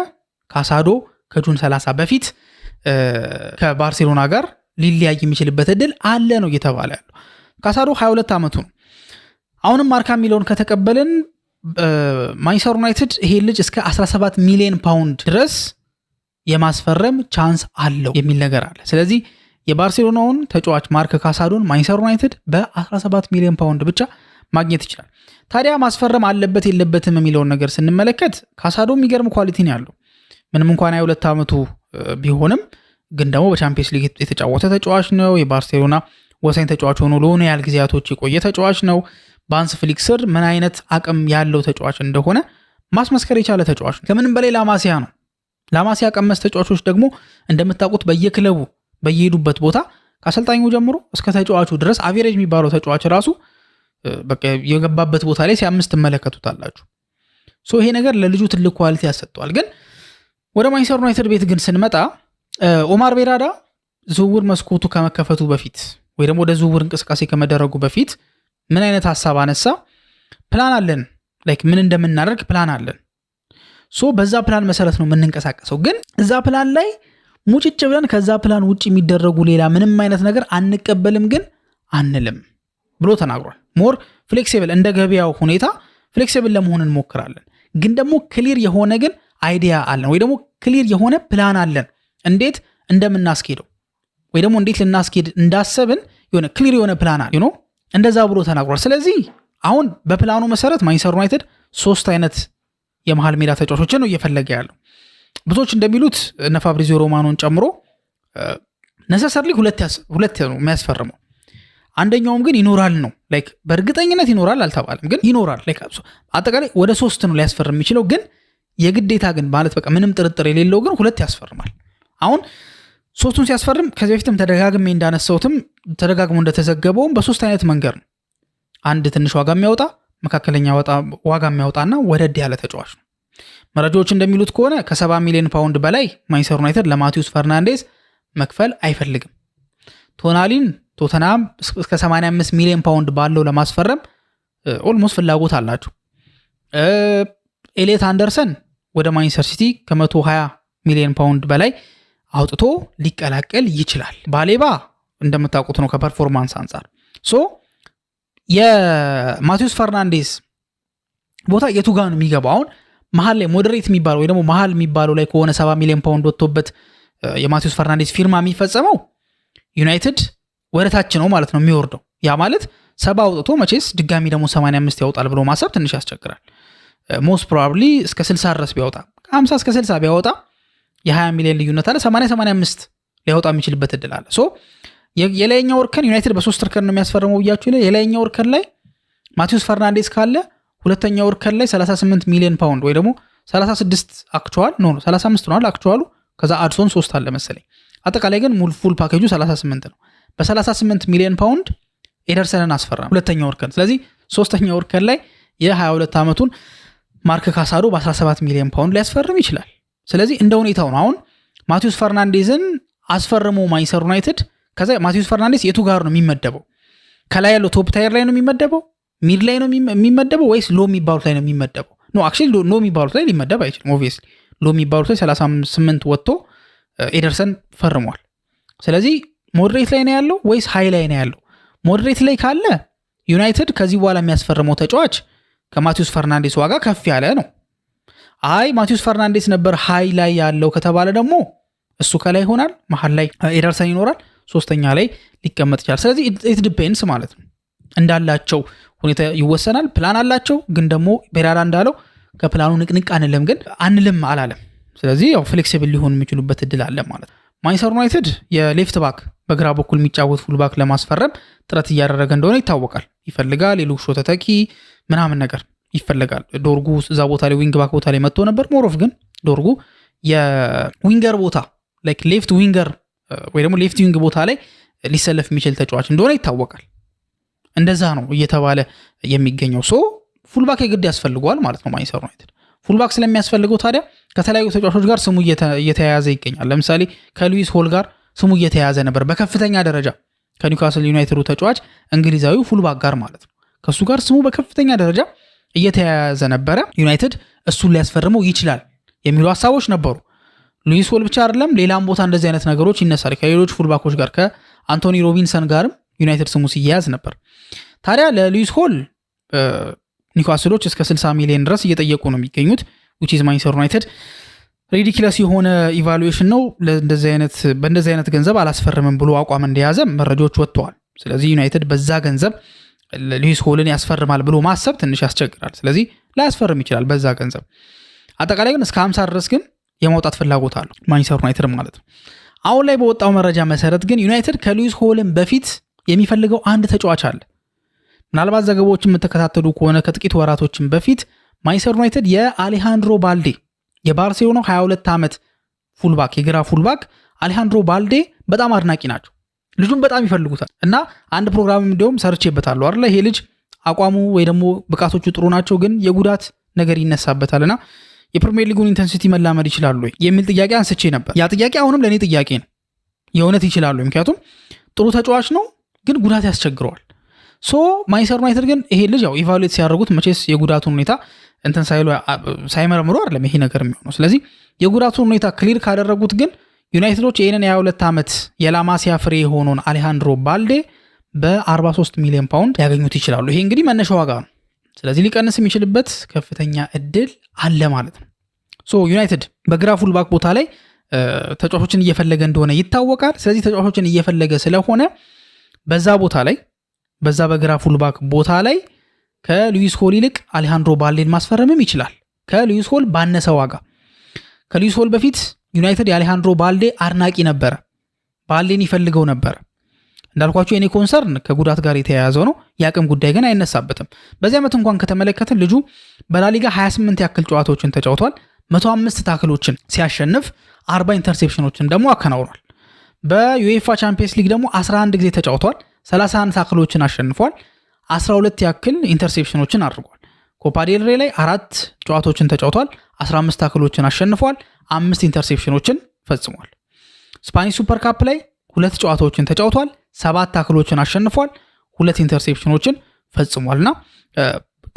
ካሳዶ ከጁን 30 በፊት ከባርሴሎና ጋር ሊለያይ የሚችልበት እድል አለ ነው እየተባለ ያለው። ካሳዶ 22 ዓመቱ ነው። አሁንም ማርካ የሚለውን ከተቀበልን ማንቸስተር ዩናይትድ ይሄ ልጅ እስከ 17 ሚሊዮን ፓውንድ ድረስ የማስፈረም ቻንስ አለው የሚል ነገር አለ። ስለዚህ የባርሴሎናውን ተጫዋች ማርክ ካሳዶን ማንቸስተር ዩናይትድ በ17 ሚሊዮን ፓውንድ ብቻ ማግኘት ይችላል። ታዲያ ማስፈረም አለበት የለበትም የሚለውን ነገር ስንመለከት ካሳዶ የሚገርም ኳሊቲ ነው ያለው። ምንም እንኳን 22 ዓመቱ ቢሆንም ግን ደግሞ በቻምፒየንስ ሊግ የተጫወተ ተጫዋች ነው። የባርሴሎና ወሳኝ ተጫዋች ሆኖ ለሆነ ያህል ጊዜያቶች የቆየ ተጫዋች ነው። በሃንስ ፊሊክ ስር ምን አይነት አቅም ያለው ተጫዋች እንደሆነ ማስመስከር የቻለ ተጫዋች ነው። ከምንም በላይ ላማሲያ ነው። ላማሲያ ቀመስ ተጫዋቾች ደግሞ እንደምታውቁት በየክለቡ በየሄዱበት ቦታ ከአሰልጣኙ ጀምሮ እስከ ተጫዋቹ ድረስ አቬሬጅ የሚባለው ተጫዋች ራሱ በቃ የገባበት ቦታ ላይ ሲያምስ ትመለከቱታላችሁ። ይሄ ነገር ለልጁ ትልቅ ኳሊቲ ያሰጠዋል። ግን ወደ ማንቸስተር ዩናይትድ ቤት ግን ስንመጣ ኦማር ቤራዳ ዝውውር መስኮቱ ከመከፈቱ በፊት ወይ ደግሞ ወደ ዝውውር እንቅስቃሴ ከመደረጉ በፊት ምን አይነት ሐሳብ አነሳ? ፕላን አለን፣ ላይክ ምን እንደምናደርግ ፕላን አለን። በዛ ፕላን መሰረት ነው የምንንቀሳቀሰው። ግን እዛ ፕላን ላይ ሙጭጭ ብለን ከዛ ፕላን ውጭ የሚደረጉ ሌላ ምንም አይነት ነገር አንቀበልም ግን አንልም ብሎ ተናግሯል። ሞር ፍሌክሲብል እንደ ገበያው ሁኔታ ፍሌክሲብል ለመሆን እንሞክራለን። ግን ደግሞ ክሊር የሆነ ግን አይዲያ አለን ወይ ደግሞ ክሊር የሆነ ፕላን አለን እንዴት እንደምናስኬደው ወይ ደግሞ እንዴት ልናስኬድ እንዳሰብን የሆነ ክሊር የሆነ ፕላን አለ እንደዛ ብሎ ተናግሯል። ስለዚህ አሁን በፕላኑ መሰረት ማንቸስተር ዩናይትድ 3 አይነት የመሃል ሜዳ ተጫዋቾችን ነው እየፈለገ ያለው። ብዙዎች እንደሚሉት እነ ፋብሪዚዮ ሮማኖን ጨምሮ ነሰሰርሊ ሁለት ነው የሚያስፈርመው። አንደኛውም ግን ይኖራል ነው ላይክ በእርግጠኝነት ይኖራል አልተባለም፣ ግን ይኖራል ላይክ አጠቃላይ ወደ 3 ነው ሊያስፈርም የሚችለው። ግን የግዴታ ግን ማለት በቃ ምንም ጥርጥር የሌለው ግን 2 ያስፈርማል። አሁን 3ቱን ሲያስፈርም ከዚህ በፊትም ተደጋግሜ እንዳነሳሁትም ተደጋግሞ እንደተዘገበውም በ3 አይነት መንገድ ነው። አንድ ትንሽ ዋጋ የሚያወጣ፣ መካከለኛ ዋጋ የሚያወጣና ወደድ ያለ ተጫዋች ነው። መረጃዎች እንደሚሉት ከሆነ ከ70 ሚሊዮን ፓውንድ በላይ ማንቸስተር ዩናይትድ ለማቲዩስ ፈርናንዴዝ መክፈል አይፈልግም። ቶናሊን ቶተናም እስከ 85 ሚሊዮን ፓውንድ ባለው ለማስፈረም ኦልሞስት ፍላጎት አላቸው። ኤሌት አንደርሰን ወደ ማንቸስተር ሲቲ ከ120 ሚሊዮን ፓውንድ በላይ አውጥቶ ሊቀላቀል ይችላል። ባሌባ እንደምታውቁት ነው ከፐርፎርማንስ አንጻር። ሶ የማቲዩስ ፈርናንዴዝ ቦታ የቱ ጋር ነው የሚገባው? አሁን መሀል ላይ ሞዴሬት የሚባለው ወይ ደግሞ መሀል የሚባለው ላይ ከሆነ 70 ሚሊዮን ፓውንድ ወጥቶበት የማቲዩስ ፈርናንዴዝ ፊርማ የሚፈጸመው ዩናይትድ ወደታች ነው ማለት ነው የሚወርደው። ያ ማለት 70 አውጥቶ መቼስ ድጋሚ ደግሞ 85 ያወጣል ብሎ ማሰብ ትንሽ ያስቸግራል። ሞስት ፕሮባብሊ እስከ 60 ድረስ ቢያወጣ 50 እስከ 60 ቢያወጣ የ20 ሚሊዮን ልዩነት አለ። 85 ሊያወጣ የሚችልበት እድል አለ። ሶ የላይኛው እርከን ዩናይትድ በ3 እርከን ነው የሚያስፈርመው ብያችሁ ይላል። የላይኛው እርከን ላይ ማቲዩስ ፈርናንዴዝ ካለ ሁለተኛው እርከን ላይ 38 ሚሊዮን ፓውንድ ወይ ደግሞ 36 አክቹዋል 35 ነው አክቹዋሉ፣ ከዛ አድሶን 3 አለ መሰለኝ። አጠቃላይ ግን ፉል ፓኬጁ 38 ነው። በ38 ሚሊዮን ፓውንድ ኤደርሰንን አስፈራም ሁለተኛው እርከን። ስለዚህ ሶስተኛው እርከን ላይ የ22 ዓመቱን ማርክ ካሳዶ በ17 ሚሊዮን ፓውንድ ሊያስፈርም ይችላል። ስለዚህ እንደ ሁኔታው ነው። አሁን ማቲዩስ ፈርናንዴዝን አስፈርሞ ማንቸስተር ዩናይትድ ከዛ ማቲዩስ ፈርናንዴዝ የቱ ጋር ነው የሚመደበው? ከላይ ያለው ቶፕ ታየር ላይ ነው የሚመደበው? ሚድ ላይ ነው የሚመደበው ወይስ ሎ የሚባሉት ላይ ነው የሚመደበው? ኖ አክቹዋሊ ሎ የሚባሉት ላይ ሊመደብ አይችልም። ኦብቪየስሊ ሎ የሚባሉት ላይ 38 ወጥቶ ኤደርሰን ፈርሟል። ስለዚህ ሞዴሬት ላይ ነው ያለው ወይስ ሃይ ላይ ነው ያለው? ሞዴሬት ላይ ካለ ዩናይትድ ከዚህ በኋላ የሚያስፈርመው ተጫዋች ከማቲዩስ ፈርናንዴዝ ዋጋ ከፍ ያለ ነው። አይ ማቲዩስ ፈርናንዴዝ ነበር ሃይ ላይ ያለው ከተባለ ደግሞ እሱ ከላይ ይሆናል፣ መሀል ላይ ኤደርሰን ይኖራል፣ ሶስተኛ ላይ ሊቀመጥ ይችላል። ስለዚህ ኢት ዲፔንድስ ማለት ነው። እንዳላቸው ሁኔታ ይወሰናል። ፕላን አላቸው፣ ግን ደግሞ ቤራራ እንዳለው ከፕላኑ ንቅንቅ አንልም ግን አንልም አላለም። ስለዚህ ያው ፍሌክሲብል ሊሆን የሚችሉበት እድል አለ ማለት ነው። ማንቸስተር ዩናይትድ የሌፍት ባክ በግራ በኩል የሚጫወት ፉል ባክ ለማስፈረም ጥረት እያደረገ እንደሆነ ይታወቃል። ይፈልጋል ሌሎች ተተኪ ምናምን ነገር ይፈልጋል። ዶርጉ እዛ ቦታ ላይ ዊንግ ባክ ቦታ ላይ መጥቶ ነበር። ሞሮፍ ግን ዶርጉ የዊንገር ቦታ ላይክ ሌፍት ዊንገር ወይ ደግሞ ሌፍት ዊንግ ቦታ ላይ ሊሰለፍ የሚችል ተጫዋች እንደሆነ ይታወቃል። እንደዛ ነው እየተባለ የሚገኘው። ሶ ፉልባክ የግድ ያስፈልገዋል ማለት ነው ማንቸስተር ዩናይትድ። ፉልባክ ስለሚያስፈልገው ታዲያ ከተለያዩ ተጫዋቾች ጋር ስሙ እየተያያዘ ይገኛል። ለምሳሌ ከሉዊስ ሆል ጋር ስሙ እየተያያዘ ነበር በከፍተኛ ደረጃ፣ ከኒውካስል ዩናይትዱ ተጫዋች እንግሊዛዊ ፉልባክ ጋር ማለት ነው። ከሱ ጋር ስሙ በከፍተኛ ደረጃ እየተያያዘ ነበረ። ዩናይትድ እሱን ሊያስፈርመው ይችላል የሚሉ ሀሳቦች ነበሩ። ሉዊስ ሆል ብቻ አይደለም፣ ሌላም ቦታ እንደዚህ አይነት ነገሮች ይነሳል። ከሌሎች ፉልባኮች ጋር ከአንቶኒ ሮቢንሰን ጋርም ዩናይትድ ስሙ ሲያያዝ ነበር። ታዲያ ለሉዊስ ሆል ኒውካስሎች እስከ 60 ሚሊዮን ድረስ እየጠየቁ ነው የሚገኙት። which is ማንቸስተር ዩናይትድ ሪዲኩለስ የሆነ ኢቫሉዌሽን ነው። በእንደዚህ አይነት ገንዘብ አላስፈርምም ብሎ አቋም እንደያዘ መረጃዎች ወጥተዋል። ስለዚህ ዩናይትድ በዛ ገንዘብ ሉዊስ ሆልን ያስፈርማል ብሎ ማሰብ ትንሽ ያስቸግራል። ስለዚህ ላያስፈርም ይችላል በዛ ገንዘብ። አጠቃላይ ግን እስከ 50 ድረስ ግን የማውጣት ፍላጎት አለው ማንቸስተር ዩናይትድ ማለት ነው። አሁን ላይ በወጣው መረጃ መሰረት ግን ዩናይትድ ከሉዊስ ሆልን በፊት የሚፈልገው አንድ ተጫዋች አለ። ምናልባት ዘገባዎችን የምትከታተሉ ከሆነ ከጥቂት ወራቶችን በፊት ማንቸስተር ዩናይትድ የአሌሃንድሮ ባልዴ የባርሴሎናው 22 ዓመት ፉልባክ የግራ ፉልባክ አሌሃንድሮ ባልዴ በጣም አድናቂ ናቸው። ልጁን በጣም ይፈልጉታል እና አንድ ፕሮግራም እንዲሁም ሰርቼበታለሁ አይደል። ይሄ ልጅ አቋሙ ወይ ደግሞ ብቃቶቹ ጥሩ ናቸው፣ ግን የጉዳት ነገር ይነሳበታልና የፕሪሚየር ሊጉን ኢንተንሲቲ መላመድ ይችላሉ የሚል ጥያቄ አንስቼ ነበር። ያ ጥያቄ አሁንም ለኔ ጥያቄ ነው። የእውነት ይችላሉ? ምክንያቱም ጥሩ ተጫዋች ነው፣ ግን ጉዳት ያስቸግረዋል። ሶ ማንቸስተር ዩናይትድ ግን ይሄ ልጅ ያው ኢቫሉዌት ሲያደርጉት መቼስ የጉዳቱን ሁኔታ እንትን ሳይመረምሩ አይደለም ይሄ ነገር የሚሆነው። ስለዚህ የጉዳቱን ሁኔታ ክሊር ካደረጉት ግን ዩናይትዶች ይህንን የ22 ዓመት የላማሲያ ፍሬ የሆነውን አሌሃንድሮ ባልዴ በ43 ሚሊዮን ፓውንድ ያገኙት ይችላሉ። ይሄ እንግዲህ መነሻ ዋጋ ነው። ስለዚህ ሊቀንስ የሚችልበት ከፍተኛ እድል አለ ማለት ነው። ሶ ዩናይትድ በግራ ፉልባክ ቦታ ላይ ተጫዋቾችን እየፈለገ እንደሆነ ይታወቃል። ስለዚህ ተጫዋቾችን እየፈለገ ስለሆነ በዛ በግራ ፉልባክ ቦታ ላይ ከሉዊስ ሆል ይልቅ አሌሃንድሮ ባልዴን ማስፈረምም ይችላል፣ ከሉዊስ ሆል ባነሰ ዋጋ። ከሉዊስ ሆል በፊት ዩናይትድ የአሌሃንድሮ ባልዴ አድናቂ ነበረ። ባሌን ይፈልገው ነበር። እንዳልኳችሁ የኔ ኮንሰርን ከጉዳት ጋር የተያያዘው ነው። የአቅም ጉዳይ ግን አይነሳበትም። በዚህ ዓመት እንኳን ከተመለከትን ልጁ በላሊጋ 28 ያክል ጨዋታዎችን ተጫውቷል። 105 ታክሎችን ሲያሸንፍ 40 ኢንተርሴፕሽኖችን ደግሞ አከናውኗል። በዩኤፋ ቻምፒየንስ ሊግ ደግሞ 11 ጊዜ ተጫውቷል። 31 ታክሎችን አሸንፏል። 12 ያክል ኢንተርሴፕሽኖችን አድርጓል። ኮፓ ዴል ሬ ላይ 4 ጨዋታዎችን ተጫውቷል። 15 ታክሎችን አሸንፏል። 5 ኢንተርሴፕሽኖችን ፈጽሟል። ስፓኒሽ ሱፐር ካፕ ላይ 2 ጨዋታዎችን ተጫውቷል። 7 ታክሎችን አሸንፏል። 2 ኢንተርሴፕሽኖችን ፈጽሟልና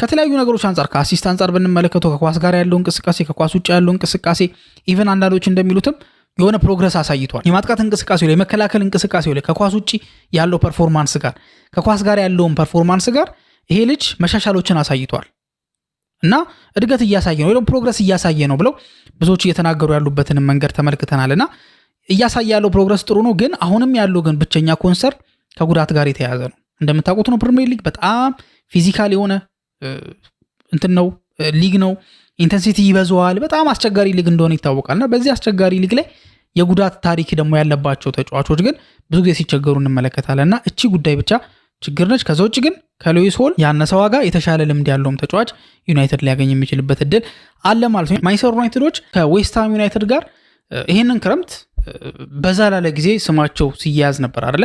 ከተለያዩ ነገሮች አንጻር ከአሲስት አንጻር ብንመለከተው ከኳስ ጋር ያለው እንቅስቃሴ፣ ከኳስ ውጭ ያለው እንቅስቃሴ ኢቨን አንዳንዶች እንደሚሉትም የሆነ ፕሮግረስ አሳይቷል። የማጥቃት እንቅስቃሴው ላይ፣ የመከላከል እንቅስቃሴው ላይ ከኳስ ውጭ ያለው ፐርፎርማንስ ጋር ከኳስ ጋር ያለውን ፐርፎርማንስ ጋር ይሄ ልጅ መሻሻሎችን አሳይቷል እና እድገት እያሳየ ነው ወይም ፕሮግረስ እያሳየ ነው ብለው ብዙዎች እየተናገሩ ያሉበትን መንገድ ተመልክተናልና እያሳየ ያለው ፕሮግረስ ጥሩ ነው። ግን አሁንም ያለው ግን ብቸኛ ኮንሰርን ከጉዳት ጋር የተያያዘ ነው። እንደምታውቁት ነው ፕሪሚየር ሊግ በጣም ፊዚካል የሆነ እንትን ነው ሊግ ነው። ኢንተንሲቲ ይበዛዋል። በጣም አስቸጋሪ ሊግ እንደሆነ ይታወቃልና በዚህ አስቸጋሪ ሊግ ላይ የጉዳት ታሪክ ደግሞ ያለባቸው ተጫዋቾች ግን ብዙ ጊዜ ሲቸገሩ እንመለከታለንና እቺ ጉዳይ ብቻ ችግር ነች። ከዛ ውጭ ግን ከሉዊስ ሆል ያነሰ ዋጋ የተሻለ ልምድ ያለውም ተጫዋች ዩናይትድ ሊያገኝ የሚችልበት እድል አለ ማለት ነው። ማንቸስተር ዩናይትዶች ከዌስትሃም ዩናይትድ ጋር ይሄንን ክረምት በዛ ላለ ጊዜ ስማቸው ሲያያዝ ነበር አይደለ?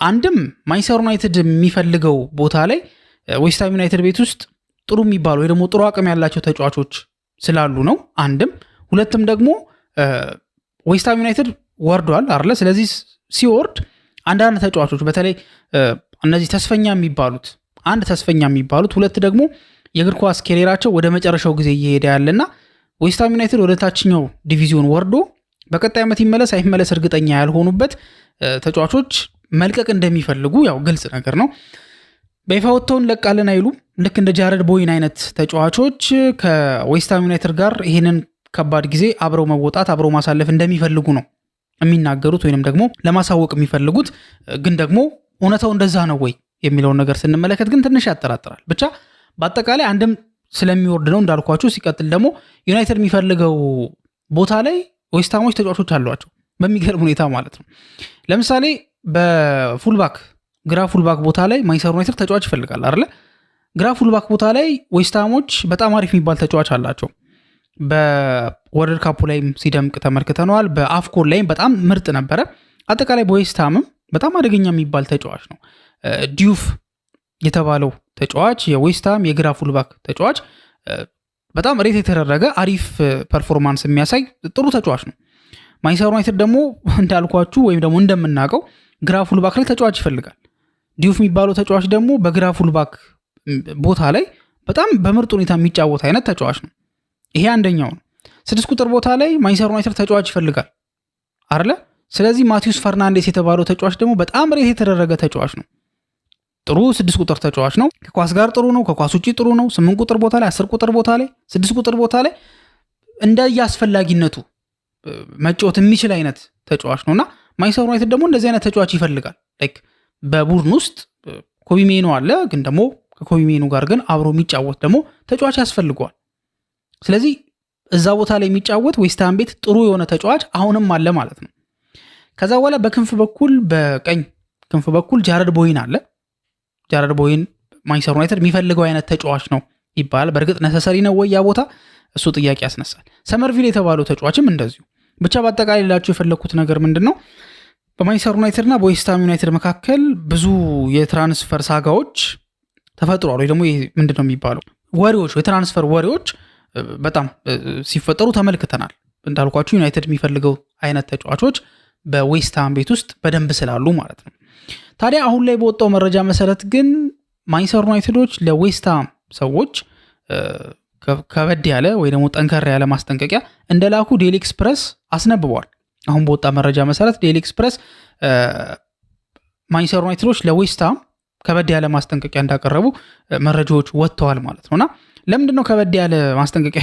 አንድም ማንቸስተር ዩናይትድ የሚፈልገው ቦታ ላይ ዌስትሃም ዩናይትድ ቤት ውስጥ ጥሩ የሚባሉ ወይ ደግሞ ጥሩ አቅም ያላቸው ተጫዋቾች ስላሉ ነው። አንድም ሁለትም ደግሞ ዌስትሃም ዩናይትድ ወርዷል አይደለ? ስለዚህ ሲወርድ አንዳንድ ተጫዋቾች በተለይ እነዚህ ተስፈኛ የሚባሉት አንድ ተስፈኛ የሚባሉት ሁለት ደግሞ የእግር ኳስ ኬሪራቸው ወደ መጨረሻው ጊዜ እየሄደ ያለና ዌስትሃም ዩናይትድ ወደ ታችኛው ዲቪዚዮን ወርዶ በቀጣይ ዓመት ይመለስ አይመለስ እርግጠኛ ያልሆኑበት ተጫዋቾች መልቀቅ እንደሚፈልጉ ያው ግልጽ ነገር ነው። በይፋ ወጥተው እንለቃለን አይሉም። ልክ እንደ ጃረድ ቦይን አይነት ተጫዋቾች ከዌስትሃም ዩናይትድ ጋር ይሄንን ከባድ ጊዜ አብረው መወጣት አብረው ማሳለፍ እንደሚፈልጉ ነው የሚናገሩት ወይንም ደግሞ ለማሳወቅ የሚፈልጉት። ግን ደግሞ እውነታው እንደዛ ነው ወይ የሚለውን ነገር ስንመለከት ግን ትንሽ ያጠራጥራል። ብቻ በአጠቃላይ አንድም ስለሚወርድ ነው እንዳልኳችሁ፣ ሲቀጥል ደግሞ ዩናይትድ የሚፈልገው ቦታ ላይ ዌስትሃሞች ተጫዋቾች አሏቸው በሚገርም ሁኔታ ማለት ነው። ለምሳሌ በፉልባክ ግራ ፉልባክ ቦታ ላይ ማንቸስተር ዩናይትድ ተጫዋች ይፈልጋል አይደለ? ግራ ፉልባክ ቦታ ላይ ዌስትሃሞች በጣም አሪፍ የሚባል ተጫዋች አላቸው። በወርልድ ካፑ ላይም ሲደምቅ ተመልክተነዋል። በአፍኮን ላይም በጣም ምርጥ ነበረ። አጠቃላይ በዌስትሃምም በጣም አደገኛ የሚባል ተጫዋች ነው። ዲዩፍ የተባለው ተጫዋች የዌስትሃም የግራ ፉልባክ ተጫዋች በጣም ሬት የተደረገ አሪፍ ፐርፎርማንስ የሚያሳይ ጥሩ ተጫዋች ነው። ማንቸስተር ዩናይትድ ደግሞ እንዳልኳችሁ ወይም ደግሞ እንደምናውቀው ግራ ፉልባክ ላይ ተጫዋች ይፈልጋል። ዲዩፍ የሚባለው ተጫዋች ደግሞ በግራ ፉልባክ ቦታ ላይ በጣም በምርጥ ሁኔታ የሚጫወት አይነት ተጫዋች ነው። ይሄ አንደኛው ነው። 6 ቁጥር ቦታ ላይ ማንቸስተር ዩናይትድ ተጫዋች ይፈልጋል አይደለ? ስለዚህ ማቲዩስ ፈርናንዴስ የተባለው ተጫዋች ደግሞ በጣም ሬት የተደረገ ተጫዋች ነው። ጥሩ 6 ቁጥር ተጫዋች ነው። ከኳስ ጋር ጥሩ ነው፣ ከኳስ ውጪ ጥሩ ነው። 8 ቁጥር ቦታ ላይ፣ 10 ቁጥር ቦታ ላይ፣ 6 ቁጥር ቦታ ላይ እንደየአስፈላጊነቱ መጫወት የሚችል አይነት ተጫዋች ነውና ማንቸስተር ዩናይትድ ደግሞ እንደዚህ አይነት ተጫዋች ይፈልጋል። ላይክ በቡድን ውስጥ ኮቢ ሜኑ አለ፣ ግን ደግሞ ከኮቢ ሜኑ ጋር ግን አብሮ የሚጫወት ደግሞ ተጫዋች ያስፈልገዋል። ስለዚህ እዛ ቦታ ላይ የሚጫወት ዌስትሃም ቤት ጥሩ የሆነ ተጫዋች አሁንም አለ ማለት ነው። ከዛ በኋላ በክንፍ በኩል በቀኝ ክንፍ በኩል ጃረድ ቦይን አለ። ጃረድ ቦይን ማንቸስተር ዩናይትድ የሚፈልገው አይነት ተጫዋች ነው ይባላል። በእርግጥ ነሰሰሪ ነው ወይ ያ ቦታ? እሱ ጥያቄ ያስነሳል። ሰመርቪል የተባለው ተጫዋችም እንደዚሁ። ብቻ በአጠቃላይ ላችሁ የፈለኩት ነገር ምንድነው? በማንቸስተር ዩናይትድ እና በዌስትሃም ዩናይትድ መካከል ብዙ የትራንስፈር ሳጋዎች ተፈጥሯል። ወይ ደግሞ ምንድነው የሚባለው ወሬዎች፣ የትራንስፈር ወሬዎች በጣም ሲፈጠሩ ተመልክተናል። እንዳልኳችሁ ዩናይትድ የሚፈልገው አይነት ተጫዋቾች በዌስትሃም ቤት ውስጥ በደንብ ስላሉ ማለት ነው። ታዲያ አሁን ላይ በወጣው መረጃ መሰረት ግን ማንቸስተር ዩናይትዶች ለዌስትሃም ሰዎች ከበድ ያለ ወይ ደግሞ ጠንከር ያለ ማስጠንቀቂያ እንደላኩ ዴይሊ ኤክስፕረስ አስነብቧል። አሁን በወጣ መረጃ መሰረት ዴይሊ ኤክስፕረስ ማንቸስተር ዩናይትዶች ለዌስትሃም ከበድ ያለ ማስጠንቀቂያ እንዳቀረቡ መረጃዎች ወጥተዋል ማለት ነውና ለምንድነው ከበድ ያለ ማስጠንቀቂያ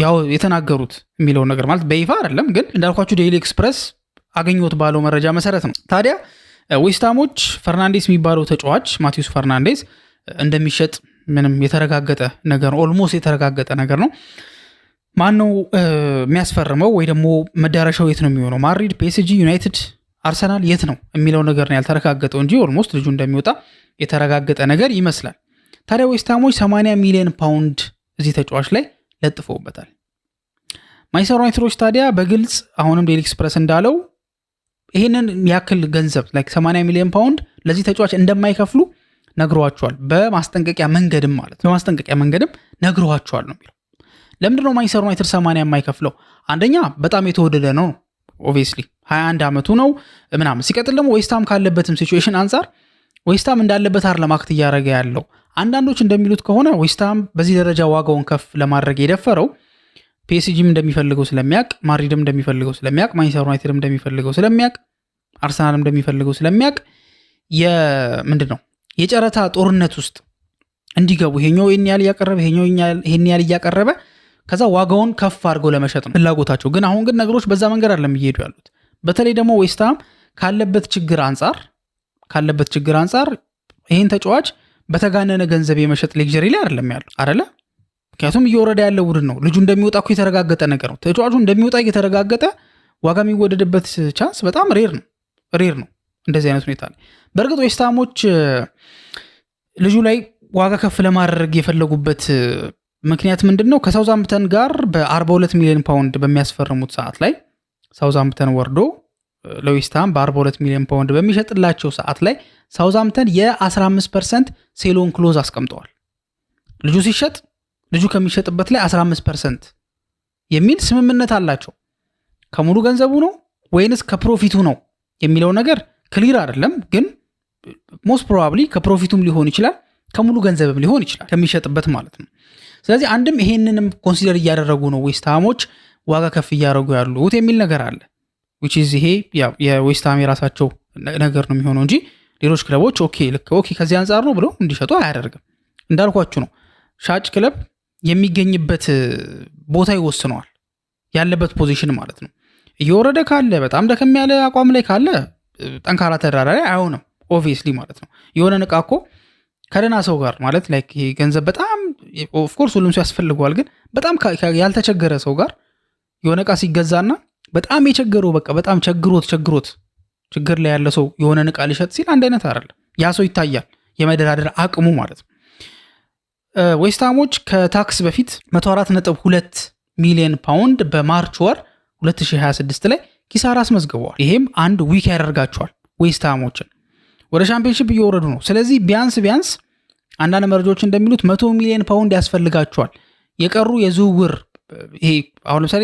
ያው የተናገሩት የሚለው ነገር ማለት በይፋ አይደለም፣ ግን እንዳልኳችሁ ዴይሊ ኤክስፕረስ አገኘሁት ባለው መረጃ መሰረት ነው። ታዲያ ዌስትሃሞች ፈርናንዴስ የሚባለው ተጫዋች ማቲዩስ ፈርናንዴስ እንደሚሸጥ ምንም የተረጋገጠ ነገር ኦልሞስት የተረጋገጠ ነገር ነው። ማን ነው የሚያስፈርመው ወይ ደግሞ መዳረሻው የት ነው የሚሆነው? ማድሪድ፣ ፒኤስጂ፣ ዩናይትድ አርሰናል የት ነው የሚለው ነገር ነው ያልተረጋገጠው እንጂ ኦልሞስት ልጁ እንደሚወጣ የተረጋገጠ ነገር ይመስላል። ታዲያ ዌስትሃሞች 80 ሚሊዮን ፓውንድ እዚህ ተጫዋች ላይ ለጥፈውበታል። ማንቸስተር ዩናይትዶች ታዲያ በግልጽ አሁንም ዴይሊ ኤክስፕረስ እንዳለው ይህንን ያክል ገንዘብ 80 ሚሊዮን ፓውንድ ለዚህ ተጫዋች እንደማይከፍሉ ነግሯቸዋል። በማስጠንቀቂያ መንገድም ነግሯቸዋል ነው የሚለው። ለምንድነው ማንቸስተር ዩናይትድ 80 የማይከፍለው? አንደኛ በጣም የተወደደ ነው ኦብቪየስሊ 21 ዓመቱ ነው ምናምን። ሲቀጥል ደግሞ ዌስትሃም ካለበትም ሲቹዌሽን አንጻር ዌስትሃም እንዳለበት አርለማክት እያደረገ ያለው አንዳንዶች እንደሚሉት ከሆነ ዌስትሃም በዚህ ደረጃ ዋጋውን ከፍ ለማድረግ የደፈረው ፒኤስጂም እንደሚፈልገው ስለሚያቅ፣ ማድሪድም እንደሚፈልገው ስለሚያቅ፣ ማንቸስተር ዩናይትድም እንደሚፈልገው ስለሚያቅ፣ አርሰናልም እንደሚፈልገው ስለሚያቅ ምንድነው የጨረታ ጦርነት ውስጥ እንዲገቡ ይሄኛው ይሄን ያህል እያቀረበ ይሄኛው ይሄን ያህል እያቀረበ ከዛ ዋጋውን ከፍ አድርገው ለመሸጥ ነው ፍላጎታቸው። ግን አሁን ግን ነገሮች በዛ መንገድ አይደለም እየሄዱ ያሉት። በተለይ ደግሞ ዌስትሃም ካለበት ችግር አንጻር ይሄን ተጫዋች በተጋነነ ገንዘብ የመሸጥ ሌክዠሪ ላይ አይደለም ያለው አይደለ? ምክንያቱም እየወረደ ያለው ቡድን ነው። ልጁ እንደሚወጣ እኮ የተረጋገጠ ነገር ነው። ተጫዋቹ እንደሚወጣ እየተረጋገጠ ዋጋ የሚወደድበት ቻንስ በጣም ሬር ነው እንደዚህ አይነት ሁኔታ ላይ። በእርግጥ ዌስትሃሞች ልጁ ላይ ዋጋ ከፍ ለማድረግ የፈለጉበት ምክንያት ምንድነው? ከሳውዛምፕተን ጋር በ42 ሚሊዮን ፓውንድ በሚያስፈርሙት ሰዓት ላይ ሳውዛምፕተን ወርዶ ለዌስትሃም በ42 ሚሊዮን ፓውንድ በሚሸጥላቸው ሰዓት ላይ ሳውዛምፕተን የ15% ሴሎን ክሎዝ አስቀምጠዋል። ልጁ ሲሸጥ ልጁ ከሚሸጥበት ላይ 15% የሚል ስምምነት አላቸው። ከሙሉ ገንዘቡ ነው ወይንስ ከፕሮፊቱ ነው የሚለው ነገር ክሊር አይደለም። ግን ሞስት ፕሮባብሊ ከፕሮፊቱም ሊሆን ይችላል፣ ከሙሉ ገንዘብም ሊሆን ይችላል ከሚሸጥበት ማለት ነው። ስለዚህ አንድም ይሄንንም ኮንሲደር እያደረጉ ነው ዌስትሃሞች ዋጋ ከፍ እያደረጉ ያሉት የሚል ነገር አለ። which is ይሄ የዌስትሃም የራሳቸው ነገር ነው የሚሆነው እንጂ ሌሎች ክለቦች ኦኬ ከዚህ አንጻር ነው ብሎ እንዲሸጡ አያደርግም። እንዳልኳችሁ ነው ሻጭ ክለብ የሚገኝበት ቦታ ይወስነዋል፣ ያለበት ፖዚሽን ማለት ነው። እየወረደ ካለ በጣም ደከም ያለ አቋም ላይ ካለ ጠንካራ ተደራዳሪ አይሆንም ኦብቪየስሊ ማለት ነው። የሆነ ንቃ እኮ ከደህና ሰው ጋር ማለት ላይክ ይሄ ገንዘብ በጣም ኦፍ ኮርስ ሁሉም ሰው ያስፈልገዋል፣ ግን በጣም ያልተቸገረ ሰው ጋር የሆነ ዕቃ ሲገዛና በጣም የቸገረው በቃ በጣም ቸግሮት ችግር ላይ ያለ ሰው የሆነ ዕቃ ሊሸጥ ሲል አንድ አይነት አይደለም። ያ ሰው ይታያል የመደራደር አቅሙ ማለት ነው። ዌስትሃሞች ከታክስ በፊት 104.2 ሚሊዮን ፓውንድ በማርች ወር 2026 ላይ ኪሳራ አስመዝግበዋል። ይሄም አንድ ዊክ ያደርጋቸዋል ዌስትሃሞችን። ወደ ሻምፒዮንሺፕ እየወረዱ ነው። ስለዚህ ቢያንስ አንዳንድ መረጃዎች እንደሚሉት 100 ሚሊዮን ፓውንድ ያስፈልጋቸዋል። የቀሩ የዝውውር ይሄ አሁን ለምሳሌ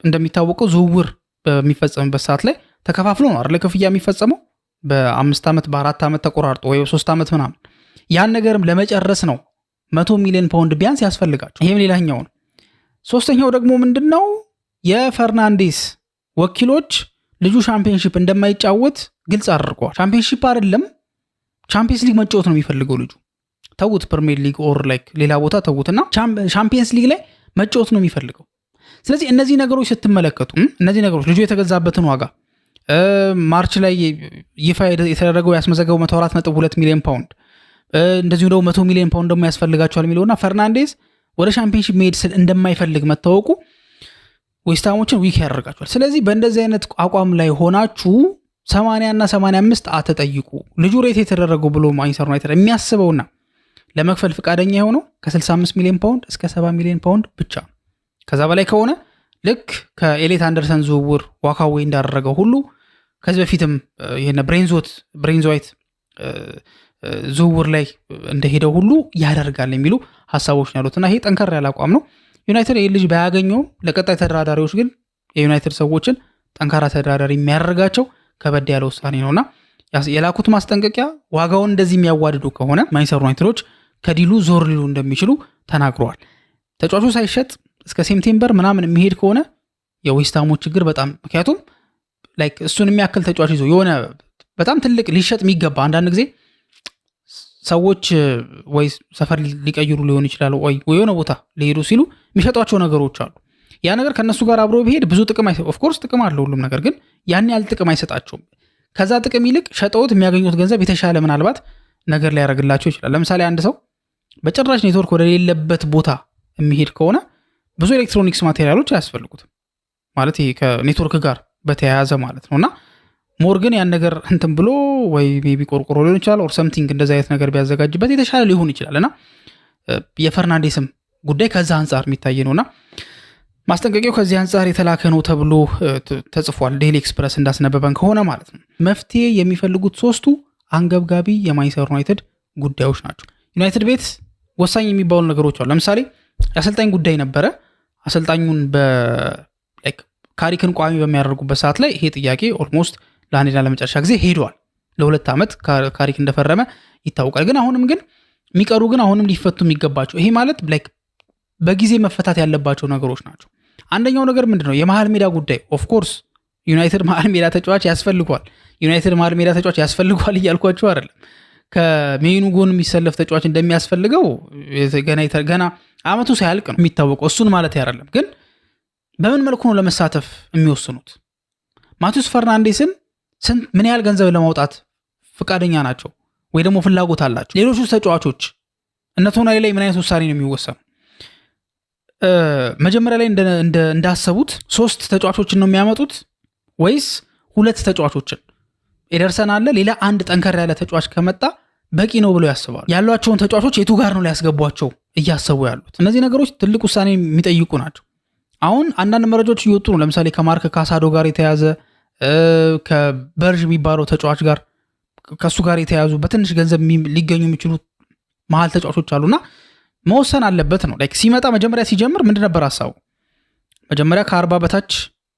እንደሚታወቀው ዝውውር በሚፈጸምበት ሰዓት ላይ ተከፋፍሎ ነው አይደል ክፍያ የሚፈጸመው በ5 ዓመት በ4 ዓመት ተቆራርጦ ወይ 3 ዓመት ምናምን። ያን ነገርም ለመጨረስ ነው 100 ሚሊዮን ፓውንድ ቢያንስ ያስፈልጋቸው። ይሄም ሌላኛው ነው። ሶስተኛው ደግሞ ምንድነው የፈርናንዴስ ወኪሎች ልጁ ሻምፒዮንሺፕ እንደማይጫወት ግልጽ አድርገዋል። ሻምፒዮንሺፕ አይደለም ቻምፒየንስ ሊግ መጫወት ነው የሚፈልገው ልጁ። ተውት ፕሪሚየር ሊግ ኦር ላይክ ሌላ ቦታ ተውትና ቻምፒየንስ ሊግ ላይ መጫወት ነው የሚፈልገው። ስለዚህ እነዚህ ነገሮች ስትመለከቱ እነዚህ ነገሮች ልጁ የተገዛበትን ዋጋ ማርች ላይ ይፋ የተደረገው ያስመዘገበው 104.2 ሚሊዮን ፓውንድ እንደዚሁ ደግሞ 100 ሚሊዮን ፓውንድ ደግሞ ያስፈልጋቸዋል የሚለውና ፈርናንዴዝ ወደ ሻምፒዮንሺፕ መሄድ እንደማይፈልግ መታወቁ ዌስትሃሞችን ዊክ ያደርጋቸዋል። ስለዚህ በእንደዚህ አይነት አቋም ላይ ሆናችሁ 80 እና 85 አትጠይቁ። ልጁ ሬት የተደረገው ብሎ ማንቸስተር ዩናይትድ የሚያስበውና ለመክፈል ፈቃደኛ የሆነው ከ65 ሚሊዮን ፓውንድ እስከ 70 ሚሊዮን ፓውንድ ብቻ። ከዛ በላይ ከሆነ ልክ ከኤሌት አንደርሰን ዝውውር ዋካዌ እንዳደረገው ሁሉ ከዚህ በፊትም ይሄን ብሬንዝዋይት ዝውውር ላይ እንደሄደው ሁሉ ያደርጋል የሚሉ ሀሳቦች ያሉትና ይሄ ጠንከር ያለ አቋም ነው። ዩናይትድ ይሄ ልጅ ባያገኘው ለቀጣይ ተደራዳሪዎች ግን የዩናይትድ ሰዎችን ጠንካራ ተደራዳሪ የሚያደርጋቸው ከበድ ያለ ውሳኔ ነውና የላኩት ማስጠንቀቂያ ዋጋውን እንደዚህ የሚያዋድዱ ከሆነ ማንቸስተር ዩናይትዶች ከዲሉ ዞር ሊሉ እንደሚችሉ ተናግረዋል። ተጫዋቹ ሳይሸጥ እስከ ሴፕቴምበር ምናምን የሚሄድ ከሆነ የዌስትሃሞች ችግር በጣም ምክንያቱም ላይክ እሱን የሚያክል ተጫዋች ይዞ የሆነ በጣም ትልቅ ሊሸጥ የሚገባ አንዳንድ ጊዜ ሰዎች ወይ ሰፈር ሊቀይሩ ሊሆን ይችላል ወይ የሆነ ቦታ ሊሄዱ ሲሉ የሚሸጧቸው ነገሮች አሉ። ያ ነገር ከነሱ ጋር አብሮ ቢሄድ ብዙ ጥቅም ኦፍ ኮርስ ጥቅም አለው ሁሉም ነገር፣ ግን ያን ያህል ጥቅም አይሰጣቸውም። ከዛ ጥቅም ይልቅ ሸጠውት የሚያገኙት ገንዘብ የተሻለ ምናልባት ነገር ላይ ያደርግላቸው ይችላል። ለምሳሌ አንድ ሰው በጭራሽ ኔትወርክ ወደ ሌለበት ቦታ የሚሄድ ከሆነ ብዙ ኤሌክትሮኒክስ ማቴሪያሎች አያስፈልጉትም ማለት ይሄ ከኔትወርክ ጋር በተያያዘ ማለት ነውና ሞርገን ያን ነገር እንትን ብሎ ወይ ሜቢ ቆርቆሮ ሊሆን ይችላል ኦር ሰምቲንግ እንደዛ አይነት ነገር ቢያዘጋጅበት የተሻለ ሊሆን ይችላል እና የፈርናንዴስም ጉዳይ ከዛ አንጻር የሚታይ ነውና ማስጠንቀቂያው ከዚህ አንጻር የተላከ ነው ተብሎ ተጽፏል። ዴይሊ ኤክስፕረስ እንዳስነበበን ከሆነ ማለት ነው። መፍትሄ የሚፈልጉት ሶስቱ አንገብጋቢ የማንቸስተር ዩናይትድ ጉዳዮች ናቸው። ዩናይትድ ቤት ወሳኝ የሚባሉ ነገሮች አሉ። ለምሳሌ የአሰልጣኝ ጉዳይ ነበረ። አሰልጣኙን ካሪክን ቋሚ በሚያደርጉበት ሰዓት ላይ ይሄ ጥያቄ ኦልሞስት ለአንዴና ለመጨረሻ ጊዜ ሄዷል። ለ2 ዓመት ካሪክ እንደፈረመ ይታወቃል። ግን የሚቀሩ ግን አሁንም ሊፈቱ የሚገባቸው ይሄ ማለት በጊዜ መፈታት ያለባቸው ነገሮች ናቸው። አንደኛው ነገር ምንድነው? የመሃል ሜዳ ጉዳይ። ኦፍኮርስ ዩናይትድ መሃል ሜዳ ተጫዋች ያስፈልጓል። ዩናይትድ መሃል ሜዳ ተጫዋች ያስፈልጓል እያልኳቸው አይደለም። ከሜኑ ጎን የሚሰለፍ ተጫዋች እንደሚያስፈልገው ገና አመቱ ሳያልቅ ነው የሚታወቀው። እሱን ማለት አይደለም። ግን በምን መልኩ ነው ለመሳተፍ የሚወስኑት? ማቲያስ ፈርናንዴስን ምን ያህል ገንዘብ ለማውጣት ፍቃደኛ ናቸው ወይ ደግሞ ፍላጎት አላቸው? ሌሎቹ ተጫዋቾች እነ ቶናሊ ላይ ምን አይነት ውሳኔ ነው የሚወሰነው? መጀመሪያ ላይ እንዳሰቡት 3 ተጫዋቾችን ነው የሚያመጡት ወይስ 2 ተጫዋቾችን? ኤደርሰን አለ፣ ሌላ አንድ ጠንከር ያለ ተጫዋች ከመጣ በቂ ነው ብለው ያስባሉ። ያሏቸውን ተጫዋቾች የቱ ጋር ነው ሊያስገቧቸው እያሰቡ ያሉት? እነዚህ ነገሮች ትልቅ ውሳኔ የሚጠይቁ ናቸው። አሁን አንዳንድ መረጃዎች እየወጡ ነው። ለምሳሌ ከማርክ ካሳዶ ጋር የተያዘ ከበርዥ የሚባለው ተጫዋች ጋር ከሱ ጋር የተያዙ በትንሽ ገንዘብ ሊገኙ የሚችሉ መሃል ተጫዋቾች አሉና መወሰን አለበት ነው። ሲመጣ መጀመሪያ ሲጀምር ምንድን ነበር ሐሳቡ? መጀመሪያ ከ40 በታች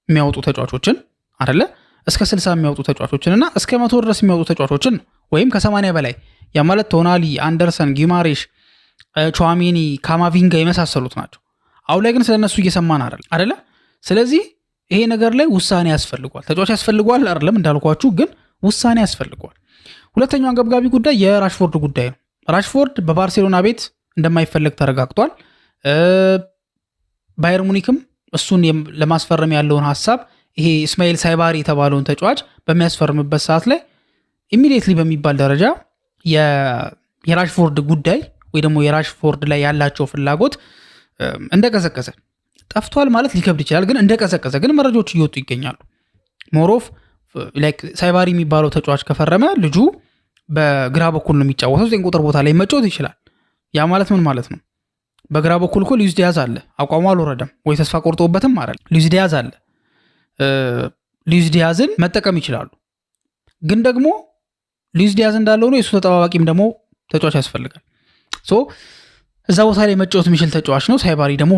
የሚያወጡ ተጫዋቾችን አይደለ እስከ 60 የሚያወጡ ተጫዋቾችን እና እስከ 100 ድረስ የሚያወጡ ተጫዋቾችን ወይም ከ80 በላይ ያ ማለት ቶናሊ፣ አንደርሰን፣ ጊማሬሽ፣ ቹዋሜኒ፣ ካማቪንጋ የመሳሰሉት ናቸው። አሁን ላይ ግን ስለነሱ እየሰማን አይደለ። ስለዚህ ይሄ ነገር ላይ ውሳኔ ያስፈልጓል። ተጫዋች ያስፈልጓል አይደለም እንዳልኳችሁ፣ ግን ውሳኔ ያስፈልጓል። ሁለተኛው አንገብጋቢ ጉዳይ የራሽፎርድ ጉዳይ ነው። ራሽፎርድ በባርሴሎና ቤት እንደማይፈለግ ተረጋግጧል። ባየር ሙኒክም እሱን ለማስፈረም ያለውን ሐሳብ ይሄ እስማኤል ሳይባሪ የተባለውን ተጫዋች በሚያስፈርምበት ሰዓት ላይ ኢሚዲየትሊ በሚባል ደረጃ የራሽፎርድ ጉዳይ ወይ ደግሞ የራሽፎርድ ላይ ያላቸው ፍላጎት እንደቀዘቀዘ ጠፍቷል ማለት ሊከብድ ይችላል። ግን እንደቀዘቀዘ ግን መረጃዎች እየወጡ ይገኛሉ። ሞሮፍ ሳይባሪ የሚባለው ተጫዋች ከፈረመ ልጁ በግራ በኩል ነው የሚጫወተው። 9 ቁጥር ቦታ ላይ መጫወት ይችላል። ያ ማለት ምን ማለት ነው? በግራ በኩል እኮ ሉዊስ ዲያዝ አለ። አቋሙ አልወረደም ወይ ተስፋ ቆርጦበትም አይደል? ሉዊስ ዲያዝ አለ። ሉዊስ ዲያዝን መጠቀም ይችላሉ። ግን ደግሞ ሉዊስ ዲያዝ እንዳለው ነው የሱ ተጠባባቂም ደግሞ ተጫዋች ያስፈልጋል። እዛ ቦታ ላይ መጫወት የሚችል ተጫዋች ነው። ሳይባሪ ደግሞ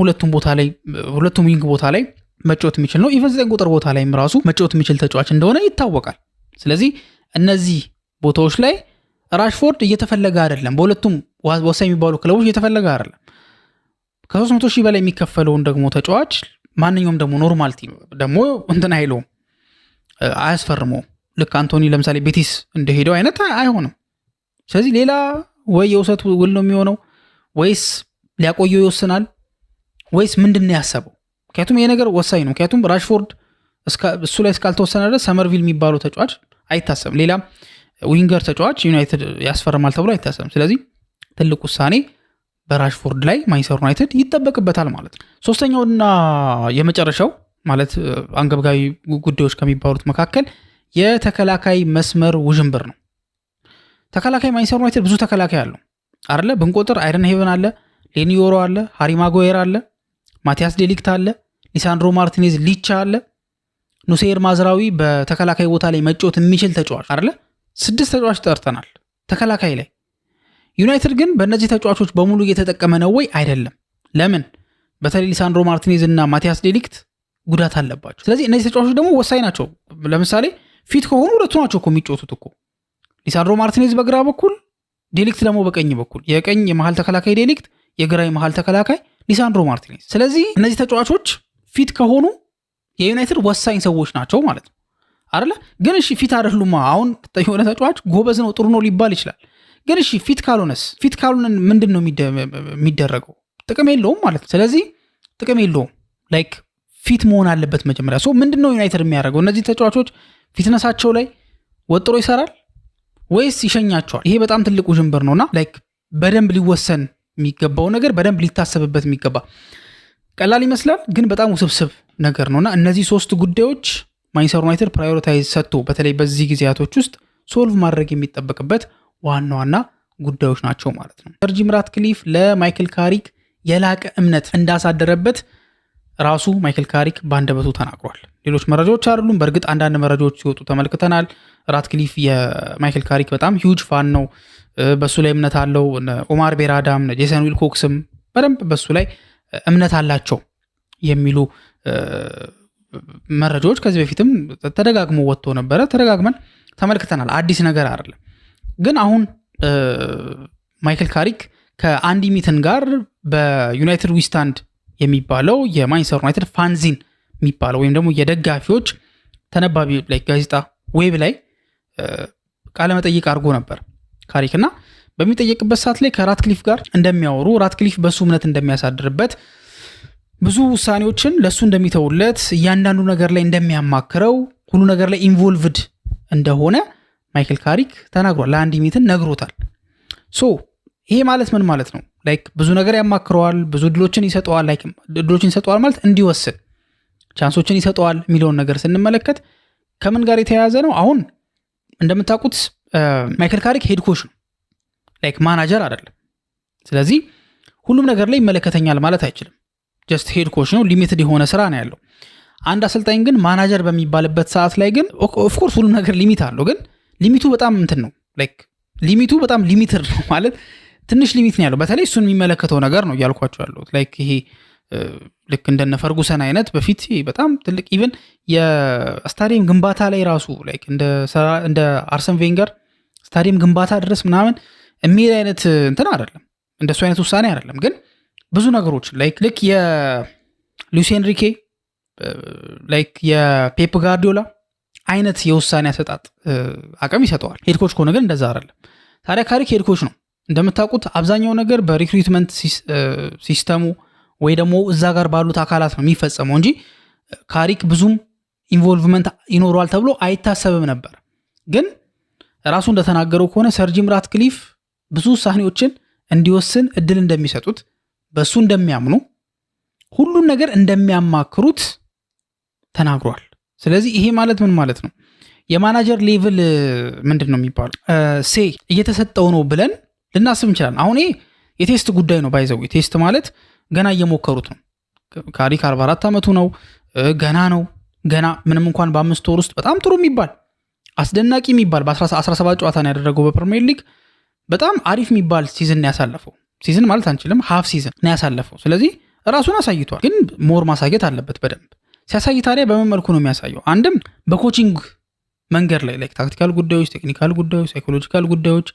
ሁለቱም ዊንግ ቦታ ላይ መጫወት የሚችል ነው። ኢቨን 9 ቁጥር ቦታ ላይም ራሱ መጫወት የሚችል ተጫዋች እንደሆነ ይታወቃል። ስለዚህ እነዚህ ቦታዎች ላይ ራሽፎርድ እየተፈለገ አይደለም። በሁለቱም ወሳኝ የሚባሉ ክለቦች እየተፈለገ አይደለም። ከ300 ሺህ በላይ የሚከፈለውን ደግሞ ተጫዋች ማንኛውም ደግሞ ኖርማል ቲም ደግሞ እንትን አይለውም፣ አያስፈርመውም። ልክ አንቶኒ ለምሳሌ ቤቲስ እንደሄደው አይነት አይሆንም። ስለዚህ ሌላ ወይ የውሰት ውል ነው የሚሆነው ወይስ ሊያቆየው ይወስናል ወይስ ምንድን ነው ያሰበው? ምክንያቱም ይሄ ነገር ወሳኝ ነው። ምክንያቱም ራሽፎርድ እሱ ላይ እስካልተወሰነ ድረስ ሰመርቪል የሚባለው ተጫዋች አይታሰብም። ሌላ ዊንገር ተጫዋች ዩናይትድ ያስፈርማል ተብሎ አይታሰብም። ስለዚህ ትልቅ ውሳኔ በራሽፎርድ ላይ ማንቸስተር ዩናይትድ ይጠበቅበታል ማለት ነው። ሶስተኛውና የመጨረሻው ማለት አንገብጋቢ ጉዳዮች ከሚባሉት መካከል የተከላካይ መስመር ውዥንብር ነው። ተከላካይ ማንቸስተር ዩናይትድ ብዙ ተከላካይ አለው አይደለ? ብንቆጥር አይረን ሄቨን አለ፣ ሌኒዮሮ አለ፣ ሃሪ ማጓየር አለ፣ ማቲያስ ዴሊክት አለ፣ ሊሳንድሮ ማርቲኔዝ ሊቻ አለ፣ ኑሴር ማዝራዊ በተከላካይ ቦታ ላይ መጫወት የሚችል ተጫዋች አይደለ? 6 ተጫዋች ጠርተናል ተከላካይ ላይ። ዩናይትድ ግን በእነዚህ ተጫዋቾች በሙሉ እየተጠቀመ ነው ወይ? አይደለም። ለምን? በተለይ ሊሳንድሮ ማርቲኔዝ እና ማቲያስ ዴሊክት ጉዳት አለባቸው። ስለዚህ እነዚህ ተጫዋቾች ደግሞ ወሳኝ ናቸው። ለምሳሌ ፊት ከሆኑ ሁለቱ ናቸው እኮ የሚጫወቱት እኮ። ሊሳንድሮ ማርቲኔዝ በግራ በኩል፣ ዴሊክት ደግሞ በቀኝ በኩል። የቀኝ የመሃል ተከላካይ ዴሊክት፣ የግራ የመሃል ተከላካይ ሊሳንድሮ ማርቲኔዝ። ስለዚህ እነዚህ ተጫዋቾች ፊት ከሆኑ የዩናይትድ ወሳኝ ሰዎች ናቸው ማለት ነው አይደለ? ግን እሺ ፊት አይደሉማ። አሁን የሆነ ተጫዋች ጎበዝ ነው ጥሩ ነው ሊባል ይችላል። ግን እሺ ፊት ካልሆነስ? ፊት ካልሆነን ምንድን ነው የሚደረገው? ጥቅም የለውም ማለት ነው። ስለዚህ ጥቅም የለውም። ፊት መሆን አለበት መጀመሪያ። ምንድን ነው ዩናይትድ የሚያደርገው? እነዚህ ተጫዋቾች ፊትነሳቸው ላይ ወጥሮ ይሰራል ወይስ ይሸኛቸዋል? ይሄ በጣም ትልቅ ውዥንብር ነውና በደንብ ሊወሰን የሚገባው ነገር በደንብ ሊታሰብበት የሚገባ ቀላል ይመስላል፣ ግን በጣም ውስብስብ ነገር ነውና እነዚህ 3 ጉዳዮች ማንቸስተር ዩናይትድ ፕራዮሪታይዝ ሰጥቶ በተለይ በዚህ ጊዜያቶች ውስጥ ሶልቭ ማድረግ የሚጠበቅበት ዋና ዋና ጉዳዮች ናቸው ማለት ነው። ሰር ጂም ራትክሊፍ ለማይክል ካሪክ የላቀ እምነት እንዳሳደረበት ራሱ ማይክል ካሪክ በአንደበቱ ተናግሯል። ሌሎች መረጃዎች አይደሉም። በእርግጥ አንዳንድ መረጃዎች ሲወጡ ተመልክተናል። ራትክሊፍ የማይክል ካሪክ በጣም ሂውጅ ፋን ነው፣ በሱ ላይ እምነት አለው። ኦማር ቤራዳም ጄሰን ዊልኮክስም በደንብ በሱ ላይ እምነት አላቸው የሚሉ መረጃዎች ከዚህ በፊትም ተደጋግሞ ወጥቶ ነበረ። ተደጋግመን ተመልክተናል። አዲስ ነገር አይደለም። ግን አሁን ማይክል ካሪክ ከአንዲ ሚትን ጋር በዩናይትድ ዊስታንድ የሚባለው የማንቸስተር ዩናይትድ ፋንዚን የሚባለው ወይም ደግሞ የደጋፊዎች ተነባቢ ላይ ጋዜጣ ዌብ ላይ ቃለመጠይቅ አድርጎ ነበር ካሪክ እና በሚጠየቅበት ሰዓት ላይ ከራትክሊፍ ጋር እንደሚያወሩ ራትክሊፍ በሱ እምነት እንደሚያሳድርበት ብዙ ውሳኔዎችን ለሱ እንደሚተውለት እያንዳንዱ ነገር ላይ እንደሚያማክረው ሁሉ ነገር ላይ ኢንቮልቭድ እንደሆነ ማይክል ካሪክ ተናግሯል። ለአንዲ ሚትን ነግሮታል። ሶ ይሄ ማለት ምን ማለት ነው? ላይክ ብዙ ነገር ያማክረዋል፣ ብዙ ድሎችን ይሰጠዋል። ላይክ ድሎችን ይሰጠዋል ማለት እንዲወስን ቻንሶችን ይሰጠዋል የሚለውን ነገር ስንመለከት ከምን ጋር የተያያዘ ነው? አሁን እንደምታውቁት ማይክል ካሪክ ሄድ ኮች ነው፣ ላይክ ማናጀር አይደለም። ስለዚህ ሁሉም ነገር ላይ ይመለከተኛል ማለት አይችልም። ጀስት ሄድ ኮች ነው፣ ሊሚትድ የሆነ ስራ ነው ያለው። አንድ አሰልጣኝ ግን ማናጀር በሚባልበት ሰዓት ላይ ግን ኦፍኮርስ ሁሉም ነገር ሊሚት አለው፣ ግን ሊሚቱ በጣም እንትን ነው። ላይክ ሊሚቱ በጣም ሊሚትድ ነው ማለት ትንሽ ሊሚት ነው ያለው። በተለይ እሱን የሚመለከተው ነገር ነው እያልኳቸው ያለሁት። ላይክ ይሄ ልክ እንደነ ፈርጉሰን አይነት በፊት በጣም ትልቅ ኢቨን የስታዲየም ግንባታ ላይ ራሱ ላይክ እንደ አርሰን ቬንገር ስታዲየም ግንባታ ድረስ ምናምን የሚል አይነት እንትን አይደለም፣ እንደሱ አይነት ውሳኔ አይደለም። ግን ብዙ ነገሮች ላይክ ልክ የሉዊስ ኤንሪኬ ላይክ የፔፕ ጋርዲዮላ አይነት የውሳኔ አሰጣጥ አቅም ይሰጠዋል። ሄድኮች ከሆነ ግን እንደዛ አይደለም። ታዲያ ካሪክ ሄድኮች ነው እንደምታውቁት። አብዛኛው ነገር በሪክሩትመንት ሲስተሙ ወይ ደግሞ እዛ ጋር ባሉት አካላት ነው የሚፈጸመው እንጂ ካሪክ ብዙም ኢንቮልቭመንት ይኖረዋል ተብሎ አይታሰብም ነበር። ግን ራሱ እንደተናገረው ከሆነ ሰር ጂም ራትክሊፍ ብዙ ውሳኔዎችን እንዲወስን እድል እንደሚሰጡት፣ በሱ እንደሚያምኑ፣ ሁሉን ነገር እንደሚያማክሩት ተናግሯል። ስለዚህ ይሄ ማለት ምን ማለት ነው? የማናጀር ሌቭል ምንድን ነው የሚባለው ሴ እየተሰጠው ነው ብለን ልናስብ እንችላለን። አሁን ይሄ የቴስት ጉዳይ ነው። ባይዘው ቴስት ማለት ገና እየሞከሩት ነው። ካሪክ 44 ዓመቱ ነው፣ ገና ነው። ገና ምንም እንኳን በ5 ወር ውስጥ በጣም ጥሩ የሚባል አስደናቂ የሚባል በ17 ጨዋታ ነው ያደረገው በፕሪሚየር ሊግ። በጣም አሪፍ የሚባል ሲዝን ነው ያሳለፈው። ሲዝን ማለት አንችልም፣ ሃፍ ሲዝን ነው ያሳለፈው። ስለዚህ ራሱን አሳይቷል፣ ግን ሞር ማሳየት አለበት በደንብ። ሲያሳይ ታዲያ በምን መልኩ ነው የሚያሳየው? አንድም በኮቺንግ መንገድ ላይ ላይክ ታክቲካል ጉዳዮች፣ ቴክኒካል ጉዳዮች፣ ሳይኮሎጂካል ጉዳዮች፣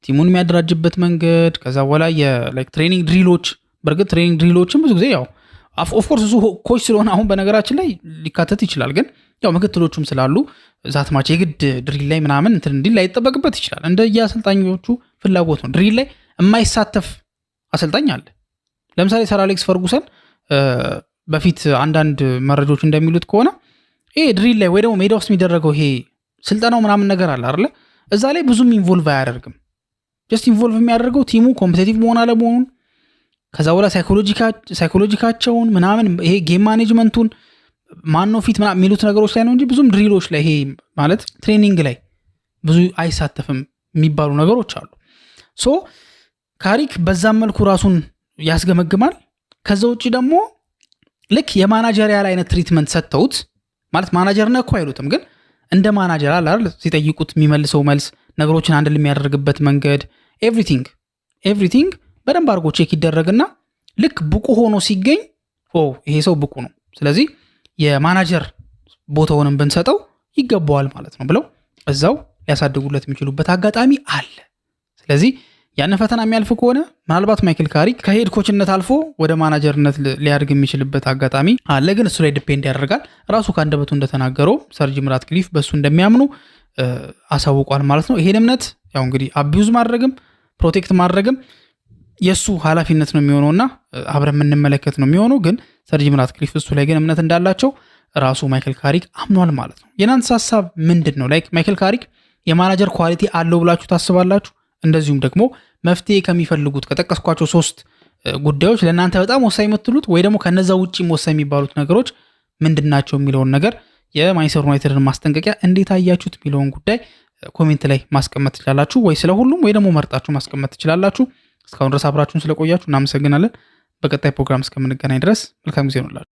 ቲሙን የሚያደራጅበት መንገድ፣ ከዛ በኋላ የላይክ ትሬኒንግ ድሪሎች። በእርግጥ ትሬኒንግ ድሪሎችን ብዙ ጊዜ ያው ኦፍኮርስ እሱ ኮች ስለሆነ አሁን በነገራችን ላይ ሊካተት ይችላል። ግን ያው ምክትሎቹም ስላሉ ዛትማች የግድ ድሪል ላይ ምናምን እንትን እንዲል ላይ ይጠበቅበት ይችላል። እንደ የአሰልጣኞቹ ፍላጎት ነው። ድሪል ላይ የማይሳተፍ አሰልጣኝ አለ። ለምሳሌ ሰር አሌክስ ፈርጉሰን በፊት አንዳንድ መረጃዎች እንደሚሉት ከሆነ ይሄ ድሪል ላይ ወይ ደግሞ ሜዳ ውስጥ የሚደረገው ይሄ ስልጠናው ምናምን ነገር አለ አይደለ? እዛ ላይ ብዙም ኢንቮልቭ አያደርግም። ጀስት ኢንቮልቭ የሚያደርገው ቲሙ ኮምፒቲቲቭ መሆን አለመሆኑን፣ ከዛ በኋላ ሳይኮሎጂካቸውን ምናምን ይሄ ጌም ማኔጅመንቱን ማነው ፊት ምናምን የሚሉት ነገሮች ላይ ነው እንጂ ብዙም ድሪሎች ላይ ይሄ ማለት ትሬኒንግ ላይ ብዙ አይሳተፍም የሚባሉ ነገሮች አሉ። ሶ ካሪክ በዛም መልኩ ራሱን ያስገመግማል። ከዛ ውጭ ደግሞ ልክ የማናጀሪያል አይነት ትሪትመንት ሰጥተውት ማለት ማናጀር ነህ እኮ አይሉትም፣ ግን እንደ ማናጀር አለ አይደል? ሲጠይቁት የሚመልሰው መልስ፣ ነገሮችን አንድ የሚያደርግበት መንገድ፣ ኤቭሪቲንግ በደንብ አድርጎ ቼክ ይደረግና ልክ ብቁ ሆኖ ሲገኝ ይሄ ሰው ብቁ ነው፣ ስለዚህ የማናጀር ቦታውንም ብንሰጠው ይገባዋል ማለት ነው ብለው እዛው ሊያሳድጉለት የሚችሉበት አጋጣሚ አለ። ስለዚህ ያን ፈተና የሚያልፍ ከሆነ ምናልባት ማይክል ካሪክ ከሄድ ኮችነት አልፎ ወደ ማናጀርነት ሊያድግ የሚችልበት አጋጣሚ አለ። ግን እሱ ላይ ዲፔንድ ያደርጋል። ራሱ ከአንደበቱ እንደተናገረው ሰር ጂም ራትክሊፍ በእሱ እንደሚያምኑ አሳውቋል ማለት ነው። ይሄን እምነት ያው እንግዲህ አቢዩዝ ማድረግም ፕሮቴክት ማድረግም የእሱ ኃላፊነት ነው የሚሆነውና አብረን የምንመለከት ነው የሚሆነው። ግን ሰር ጂም ራትክሊፍ እሱ ላይ ግን እምነት እንዳላቸው ራሱ ማይክል ካሪክ አምኗል ማለት ነው። የናንተ ሀሳብ ምንድን ነው? ላይክ ማይክል ካሪክ የማናጀር ኳሊቲ አለው ብላችሁ ታስባላችሁ? እንደዚሁም ደግሞ መፍትሄ ከሚፈልጉት ከጠቀስኳቸው 3 ጉዳዮች ለእናንተ በጣም ወሳኝ የምትሉት ወይ ደግሞ ከነዛ ውጪ ወሳኝ የሚባሉት ነገሮች ምንድናቸው የሚለውን ነገር የማንቸስተር ዩናይትድን ማስጠንቀቂያ እንዴት አያችሁት የሚለውን ጉዳይ ኮሜንት ላይ ማስቀመጥ ትችላላችሁ፣ ወይ ስለሁሉም ወይ ደግሞ መርጣችሁ ማስቀመጥ ትችላላችሁ። እስካሁን ድረስ አብራችሁን ስለቆያችሁ እናመሰግናለን። በቀጣይ ፕሮግራም እስከምንገናኝ ድረስ መልካም ጊዜ ይሁንላችሁ።